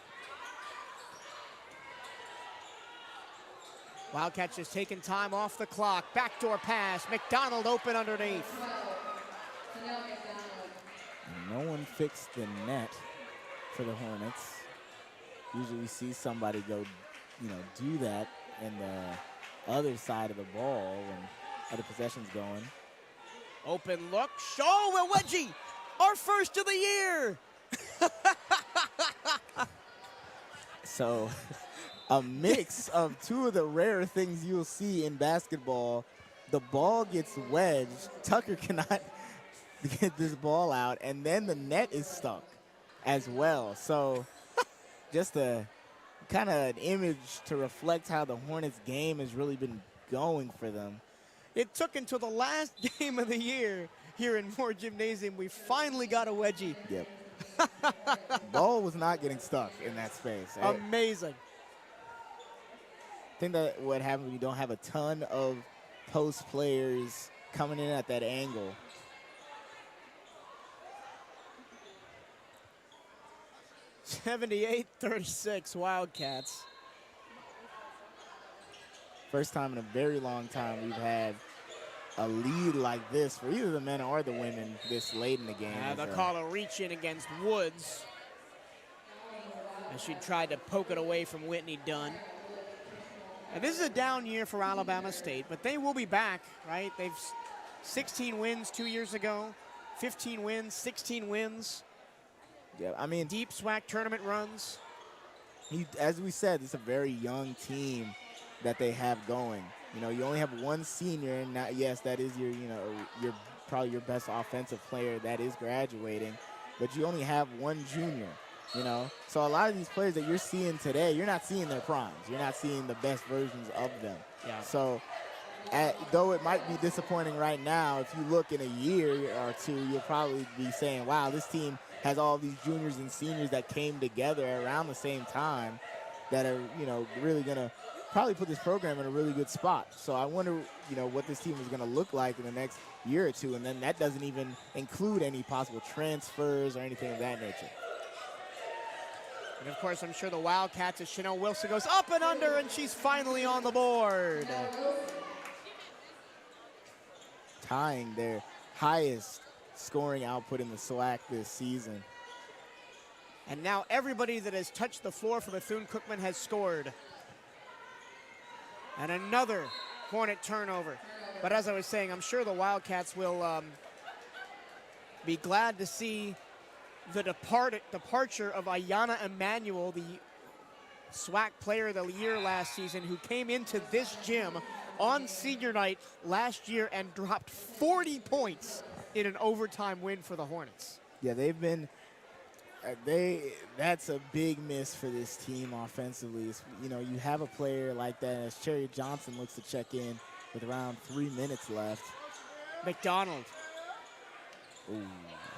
Wildcats just taking time off the clock. Backdoor pass. McDonald open underneath. No one fixed the net for the Hornets. Usually we see somebody go, do that in the other side of the ball when other possessions going. Open look. Show a wedgie. Our first of the year. So a mix of two of the rare things you'll see in basketball. The ball gets wedged. Tucker cannot get this ball out, and then the net is stuck as well. So just a kind of an image to reflect how the Hornets game has really been going for them. It took until the last game of the year here in Moore Gymnasium. We finally got a wedgie. Yep. Ball was not getting stuck in that space. Amazing. I think that what happens when you don't have a ton of post players coming in at that angle. (78-36) Wildcats. First time in a very long time we've had a lead like this for either the men or the women this late in the game. They'll call a reach in against Woods as she tried to poke it away from Whitney Dunn. And this is a down year for Alabama State, but they will be back, right? They've 16 wins 2 years ago, 15 wins, 16 wins. Yeah, I mean, deep SWAC tournament runs. As we said, it's a very young team that they have going. You only have one senior, and yes, that is your probably your best offensive player that is graduating, but you only have one junior. So a lot of these players that you're seeing today, you're not seeing their primes. You're not seeing the best versions of them. Yeah. So though it might be disappointing right now, if you look in a year or two, you'll probably be saying, wow, this team has all these juniors and seniors that came together around the same time that are, really going to probably put this program in a really good spot. So I wonder, what this team is going to look like in the next year or two, and then that doesn't even include any possible transfers or anything of that nature. And of course, I'm sure the Wildcats, as Chanel Wilson goes up and under, and she's finally on the board. Tying their highest scoring output in the SWAC this season. And now everybody that has touched the floor for Bethune-Cookman has scored. And another Hornet turnover. But as I was saying, I'm sure the Wildcats will be glad to see the departure of Ayanna Emanuel, the SWAC Player of the Year last season, who came into this gym on senior night last year and dropped 40 points in an overtime win for the Hornets. Yeah, they've been that's a big miss for this team offensively. It's, you have a player like that as Cherry Johnson looks to check in with around 3 minutes left. McDonald. Ooh.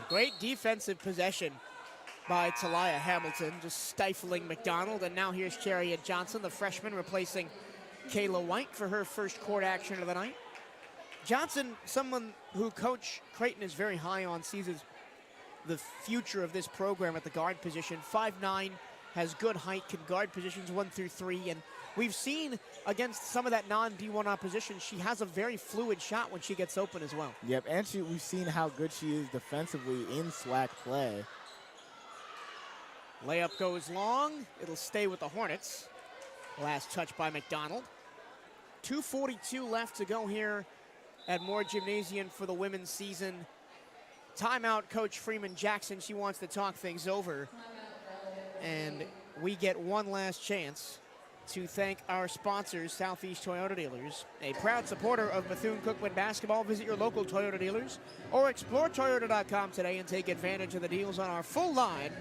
Great defensive possession by Talia Hamilton, just stifling McDonald. And now here's Chariot Johnson, the freshman, replacing Kayla White for her first court action of the night. Johnson, someone who Coach Creighton is very high on, sees as the future of this program at the guard position. 5'9", has good height, can guard positions 1 through 3, and we've seen against some of that non-D1 opposition, she has a very fluid shot when she gets open as well. Yep, and we've seen how good she is defensively in SWAC play. Layup goes long. It'll stay with the Hornets. Last touch by McDonald. 2:42 left to go here at Moore Gymnasium for the women's season. Timeout, Coach Freeman Jackson. She wants to talk things over. And we get one last chance to thank our sponsors, Southeast Toyota Dealers. A proud supporter of Bethune-Cookman basketball. Visit your local Toyota dealers or explore Toyota.com today and take advantage of the deals on our full line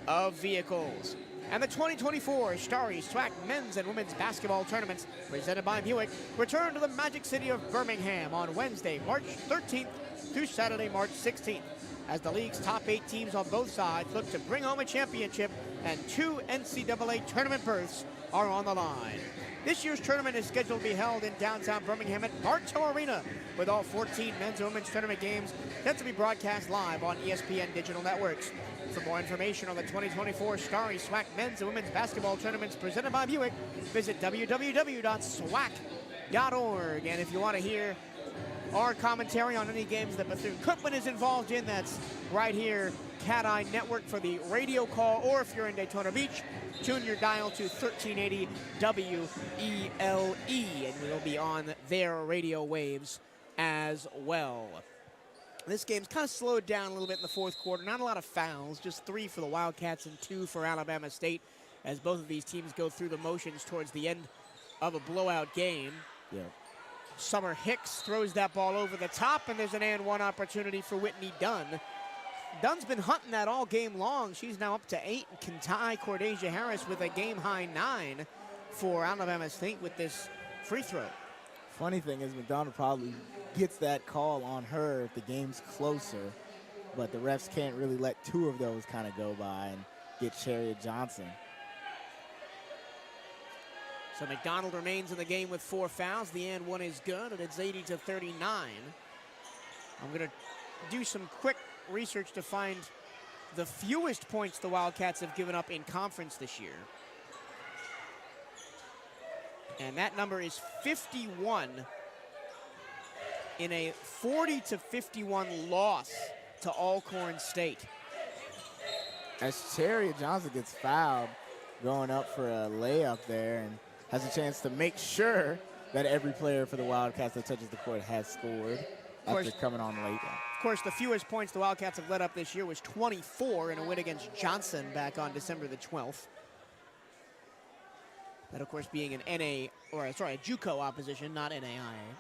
of vehicles. And the 2024 Starry SWAC men's and women's basketball tournaments presented by Buick return to the Magic City of Birmingham on Wednesday, March 13th through Saturday, March 16th, as the league's top 8 teams on both sides look to bring home a championship, and 2 NCAA tournament berths are on the line. This year's tournament is scheduled to be held in downtown Birmingham at Bartow Arena, with all 14 men's and women's tournament games set to be broadcast live on ESPN digital networks. For more information on the 2024 Starry SWAC men's and women's basketball tournaments presented by Buick, visit www.swac.org. And if you want to hear our commentary on any games that Bethune-Cookman is involved in, that's right here, CatEye Network for the radio call, or if you're in Daytona Beach, tune your dial to 1380 WELE, and we'll be on their radio waves as well. This game's kind of slowed down a little bit in the fourth quarter. Not a lot of fouls, just 3 for the Wildcats and 2 for Alabama State, as both of these teams go through the motions towards the end of a blowout game. Yeah. Summer Hicks throws that ball over the top, and there's an and one opportunity for Whitney Dunn. Dunn's been hunting that all game long. She's now up to 8 and can tie Cordesia Harris with a game-high 9 for Alabama State with this free throw. Funny thing is, McDonald probably gets that call on her if the game's closer, but the refs can't really let 2 of those kind of go by and get Chariot Johnson. So McDonald remains in the game with 4 fouls. The and one is good, and it's 80-39. I'm going to do some quick research to find the fewest points the Wildcats have given up in conference this year. And that number is 51 in a 40-51 loss to Alcorn State. As Chariot Johnson gets fouled going up for a layup there and has a chance to make sure that every player for the Wildcats that touches the court has scored after coming on late. Of course, the fewest points the Wildcats have let up this year was 24 in a win against Johnson back on December the 12th. That, of course, being an a JUCO opposition, not NAIA.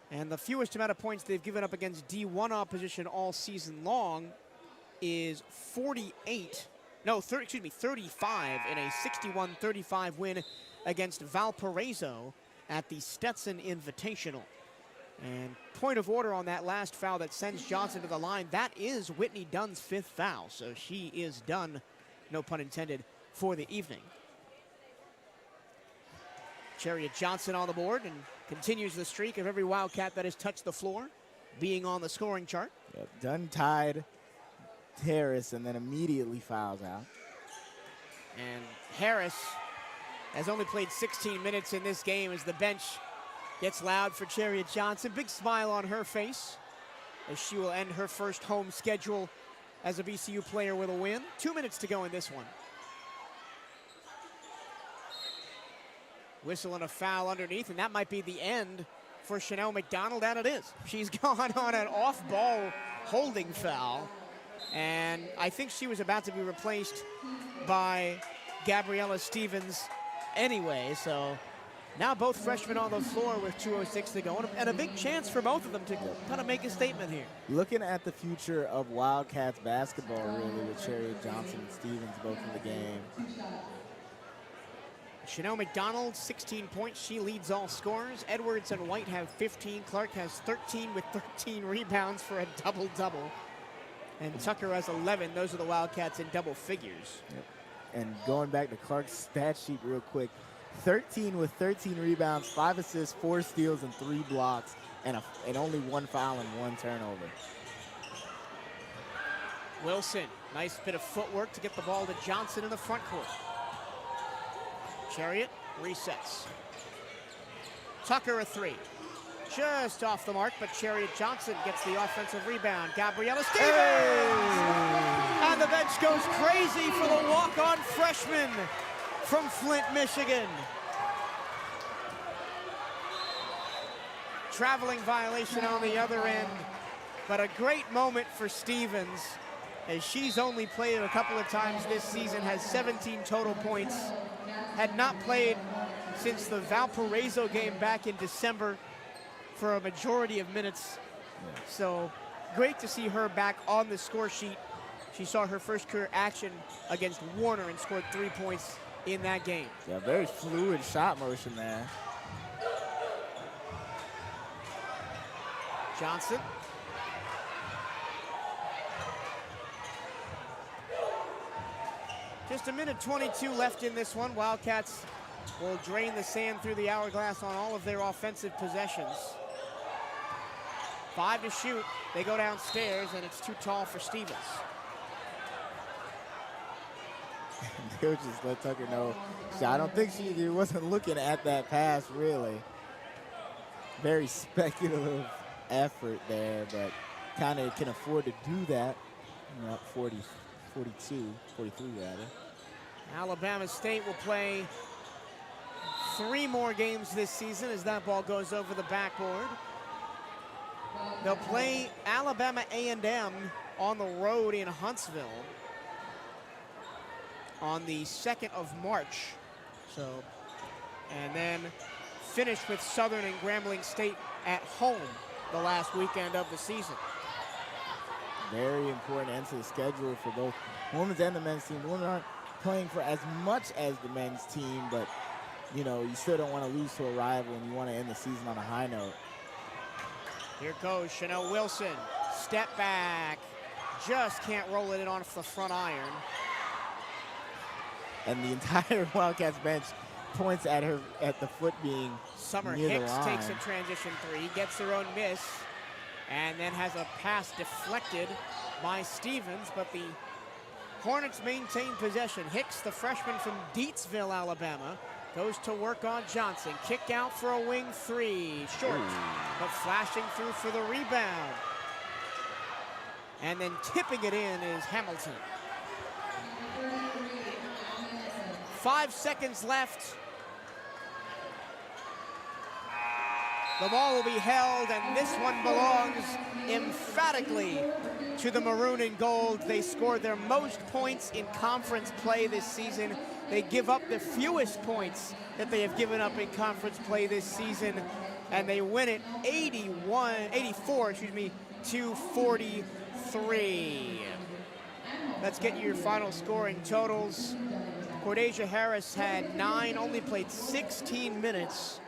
And the fewest amount of points they've given up against D1 opposition all season long is 35 in a 61-35 win against Valparaiso at the Stetson Invitational. And point of order on that last foul that sends Johnson to the line, that is Whitney Dunn's 5th foul. So she is done, no pun intended, for the evening. Chariot Johnson on the board and continues the streak of every Wildcat that has touched the floor being on the scoring chart. Yep. Dunn tied Harris and then immediately fouls out. And Harris has only played 16 minutes in this game as the bench gets loud for Chariot Johnson. Big smile on her face as she will end her first home schedule as a VCU player with a win. 2 minutes to go in this one. Whistle and a foul underneath, and that might be the end for Chanel McDonald, and it is. She's gone on an off-ball holding foul, and I think she was about to be replaced by Gabriella Stevens anyway, so now both freshmen on the floor with 2:06 to go, and a big chance for both of them to kind of make a statement here. Looking at the future of Wildcats basketball, really, with Chariot Johnson and Stevens both in the game. Chanel McDonald, 16 points. She leads all scorers. Edwards and White have 15. Clark has 13 with 13 rebounds for a double-double. And Tucker has 11. Those are the Wildcats in double figures. Yep. And going back to Clark's stat sheet real quick, 13 with 13 rebounds, 5 assists, 4 steals, and 3 blocks, and only 1 foul and 1 turnover. Wilson, nice bit of footwork to get the ball to Johnson in the front court. Chariot resets. Tucker a 3. Just off the mark, but Chariot Johnson gets the offensive rebound. Gabriella Stevens! Hey! And the bench goes crazy for the walk-on freshman from Flint, Michigan. Traveling violation on the other end, but a great moment for Stevens, as she's only played a couple of times this season, has 17 total points, had not played since the Valparaiso game back in December for a majority of minutes. So great to see her back on the score sheet. She saw her first career action against Warner and scored 3 points in that game. Yeah, very fluid shot motion there. Johnson. Just a minute 22 left in this one. Wildcats will drain the sand through the hourglass on all of their offensive possessions. 5 to shoot. They go downstairs, and it's too tall for Stevens. They'll just let Tucker know. I don't think she wasn't looking at that pass, really. Very speculative effort there, but kind of can afford to do that. You know, up 43 rather. Alabama State will play 3 more games this season as that ball goes over the backboard. They'll play Alabama A&M on the road in Huntsville on the 2nd of March. So, and then finish with Southern and Grambling State at home the last weekend of the season. Very important end to the schedule for both women's and the men's team. The women aren't playing for as much as the men's team, but you know, you still don't want to lose to a rival and you want to end the season on a high note. Here goes Chanel Wilson. Step back. Just can't roll it in off the front iron. And the entire Wildcats bench points at her at the foot being Summer near Hicks the line. takes a transition 3, gets her own miss, and then has a pass deflected by Stevens, but the Hornets maintain possession. Hicks, the freshman from Deatsville, Alabama, goes to work on Johnson. Kick out for a wing 3, short, but flashing through for the rebound. And then tipping it in is Hamilton. 5 seconds left. The ball will be held, and this one belongs emphatically to the maroon and gold. They scored their most points in conference play this season. They give up the fewest points that they have given up in conference play this season, and they win it 84 to 43. Let's get your final scoring totals. Cordesia Harris had 9, only played 16 minutes.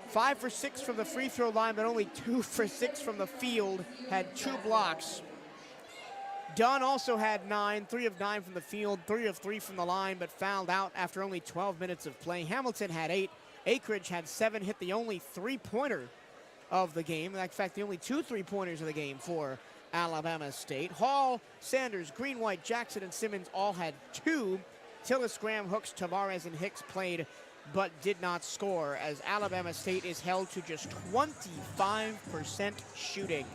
5 for 6 from the free throw line, but only 2 for 6 from the field, had 2 blocks. Dunn also had 9, 3 of 9 from the field, 3 of 3 from the line, but fouled out after only 12 minutes of play. Hamilton had 8, Akridge had 7, hit the only 3-pointer of the game. In fact, the only 2 3-pointers of the game for Alabama State. Hall, Sanders, Greenwhite, Jackson, and Simmons all had 2. Tillis, Graham, Hooks, Tavares, and Hicks played but did not score, as Alabama State is held to just 25% shooting.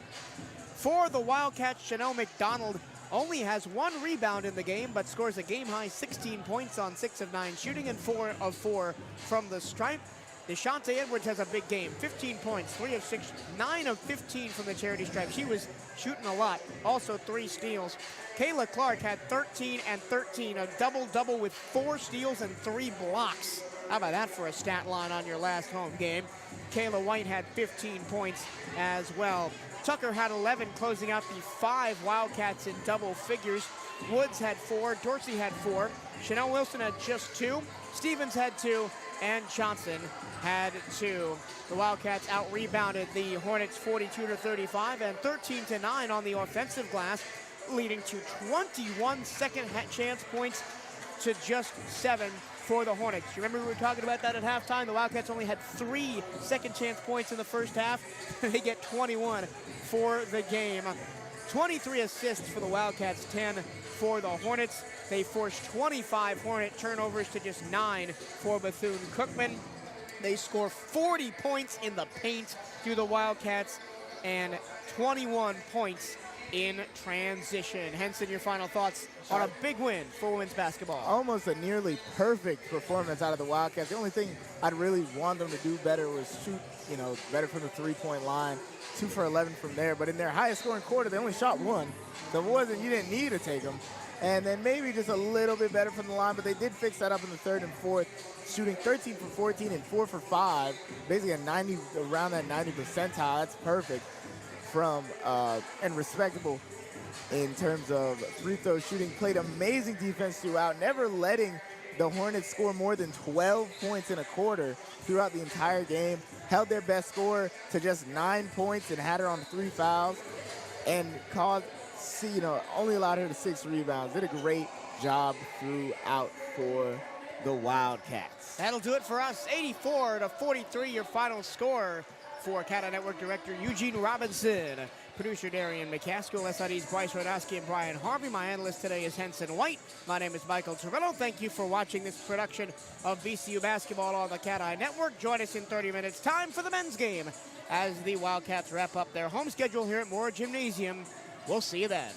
For the Wildcats, Chanel McDonald only has 1 rebound in the game, but scores a game-high 16 points on 6 of 9 shooting and 4 of 4 from the stripe. Deshante Edwards has a big game, 15 points, 3 of 6, 9 of 15 from the charity stripe. She was shooting a lot, also 3 steals. Kayla Clark had 13 and 13, a double-double with 4 steals and 3 blocks. How about that for a stat line on your last home game? Kayla White had 15 points as well. Tucker had 11, closing out the 5 Wildcats in double figures. Woods had 4, Dorsey had 4, Chanel Wilson had just 2, Stevens had 2, and Johnson had 2. The Wildcats out-rebounded the Hornets 42-35 and 13-9 on the offensive glass, leading to 21 second chance points to just 7 for the Hornets. You remember we were talking about that at halftime? The Wildcats only had 3 second-chance points in the first half. They get 21 for the game. 23 assists for the Wildcats, 10 for the Hornets. They forced 25 Hornet turnovers to just 9 for Bethune-Cookman. They score 40 points in the paint through the Wildcats and 21 points in transition. Henson, your final thoughts on a big win for women's basketball. Almost a nearly perfect performance out of the Wildcats. The only thing I'd really want them to do better was shoot, better from the three-point line. 2 for 11 from there. But in their highest scoring quarter, they only shot 1. So you didn't need to take them. And then maybe just a little bit better from the line, but they did fix that up in the third and fourth, shooting 13 for 14 and 4 for 5, basically around that 90 percentile. That's perfect and respectable in terms of free throw shooting. Played amazing defense throughout, never letting the Hornets score more than 12 points in a quarter throughout the entire game. Held their best scorer to just 9 points and had her on 3 fouls, and only allowed her to 6 rebounds. Did a great job throughout for the Wildcats. That'll do it for us. 84-43, your final score for CatEye Network Director Eugene Robinson. Producer Darian McCaskill, SID's Bryce Rodowski and Brian Harvey. My analyst today is Henson White. My name is Michael Torello. Thank you for watching this production of VCU Basketball on the CatEye Network. Join us in 30 minutes time for the men's game as the Wildcats wrap up their home schedule here at Moore Gymnasium. We'll see you then.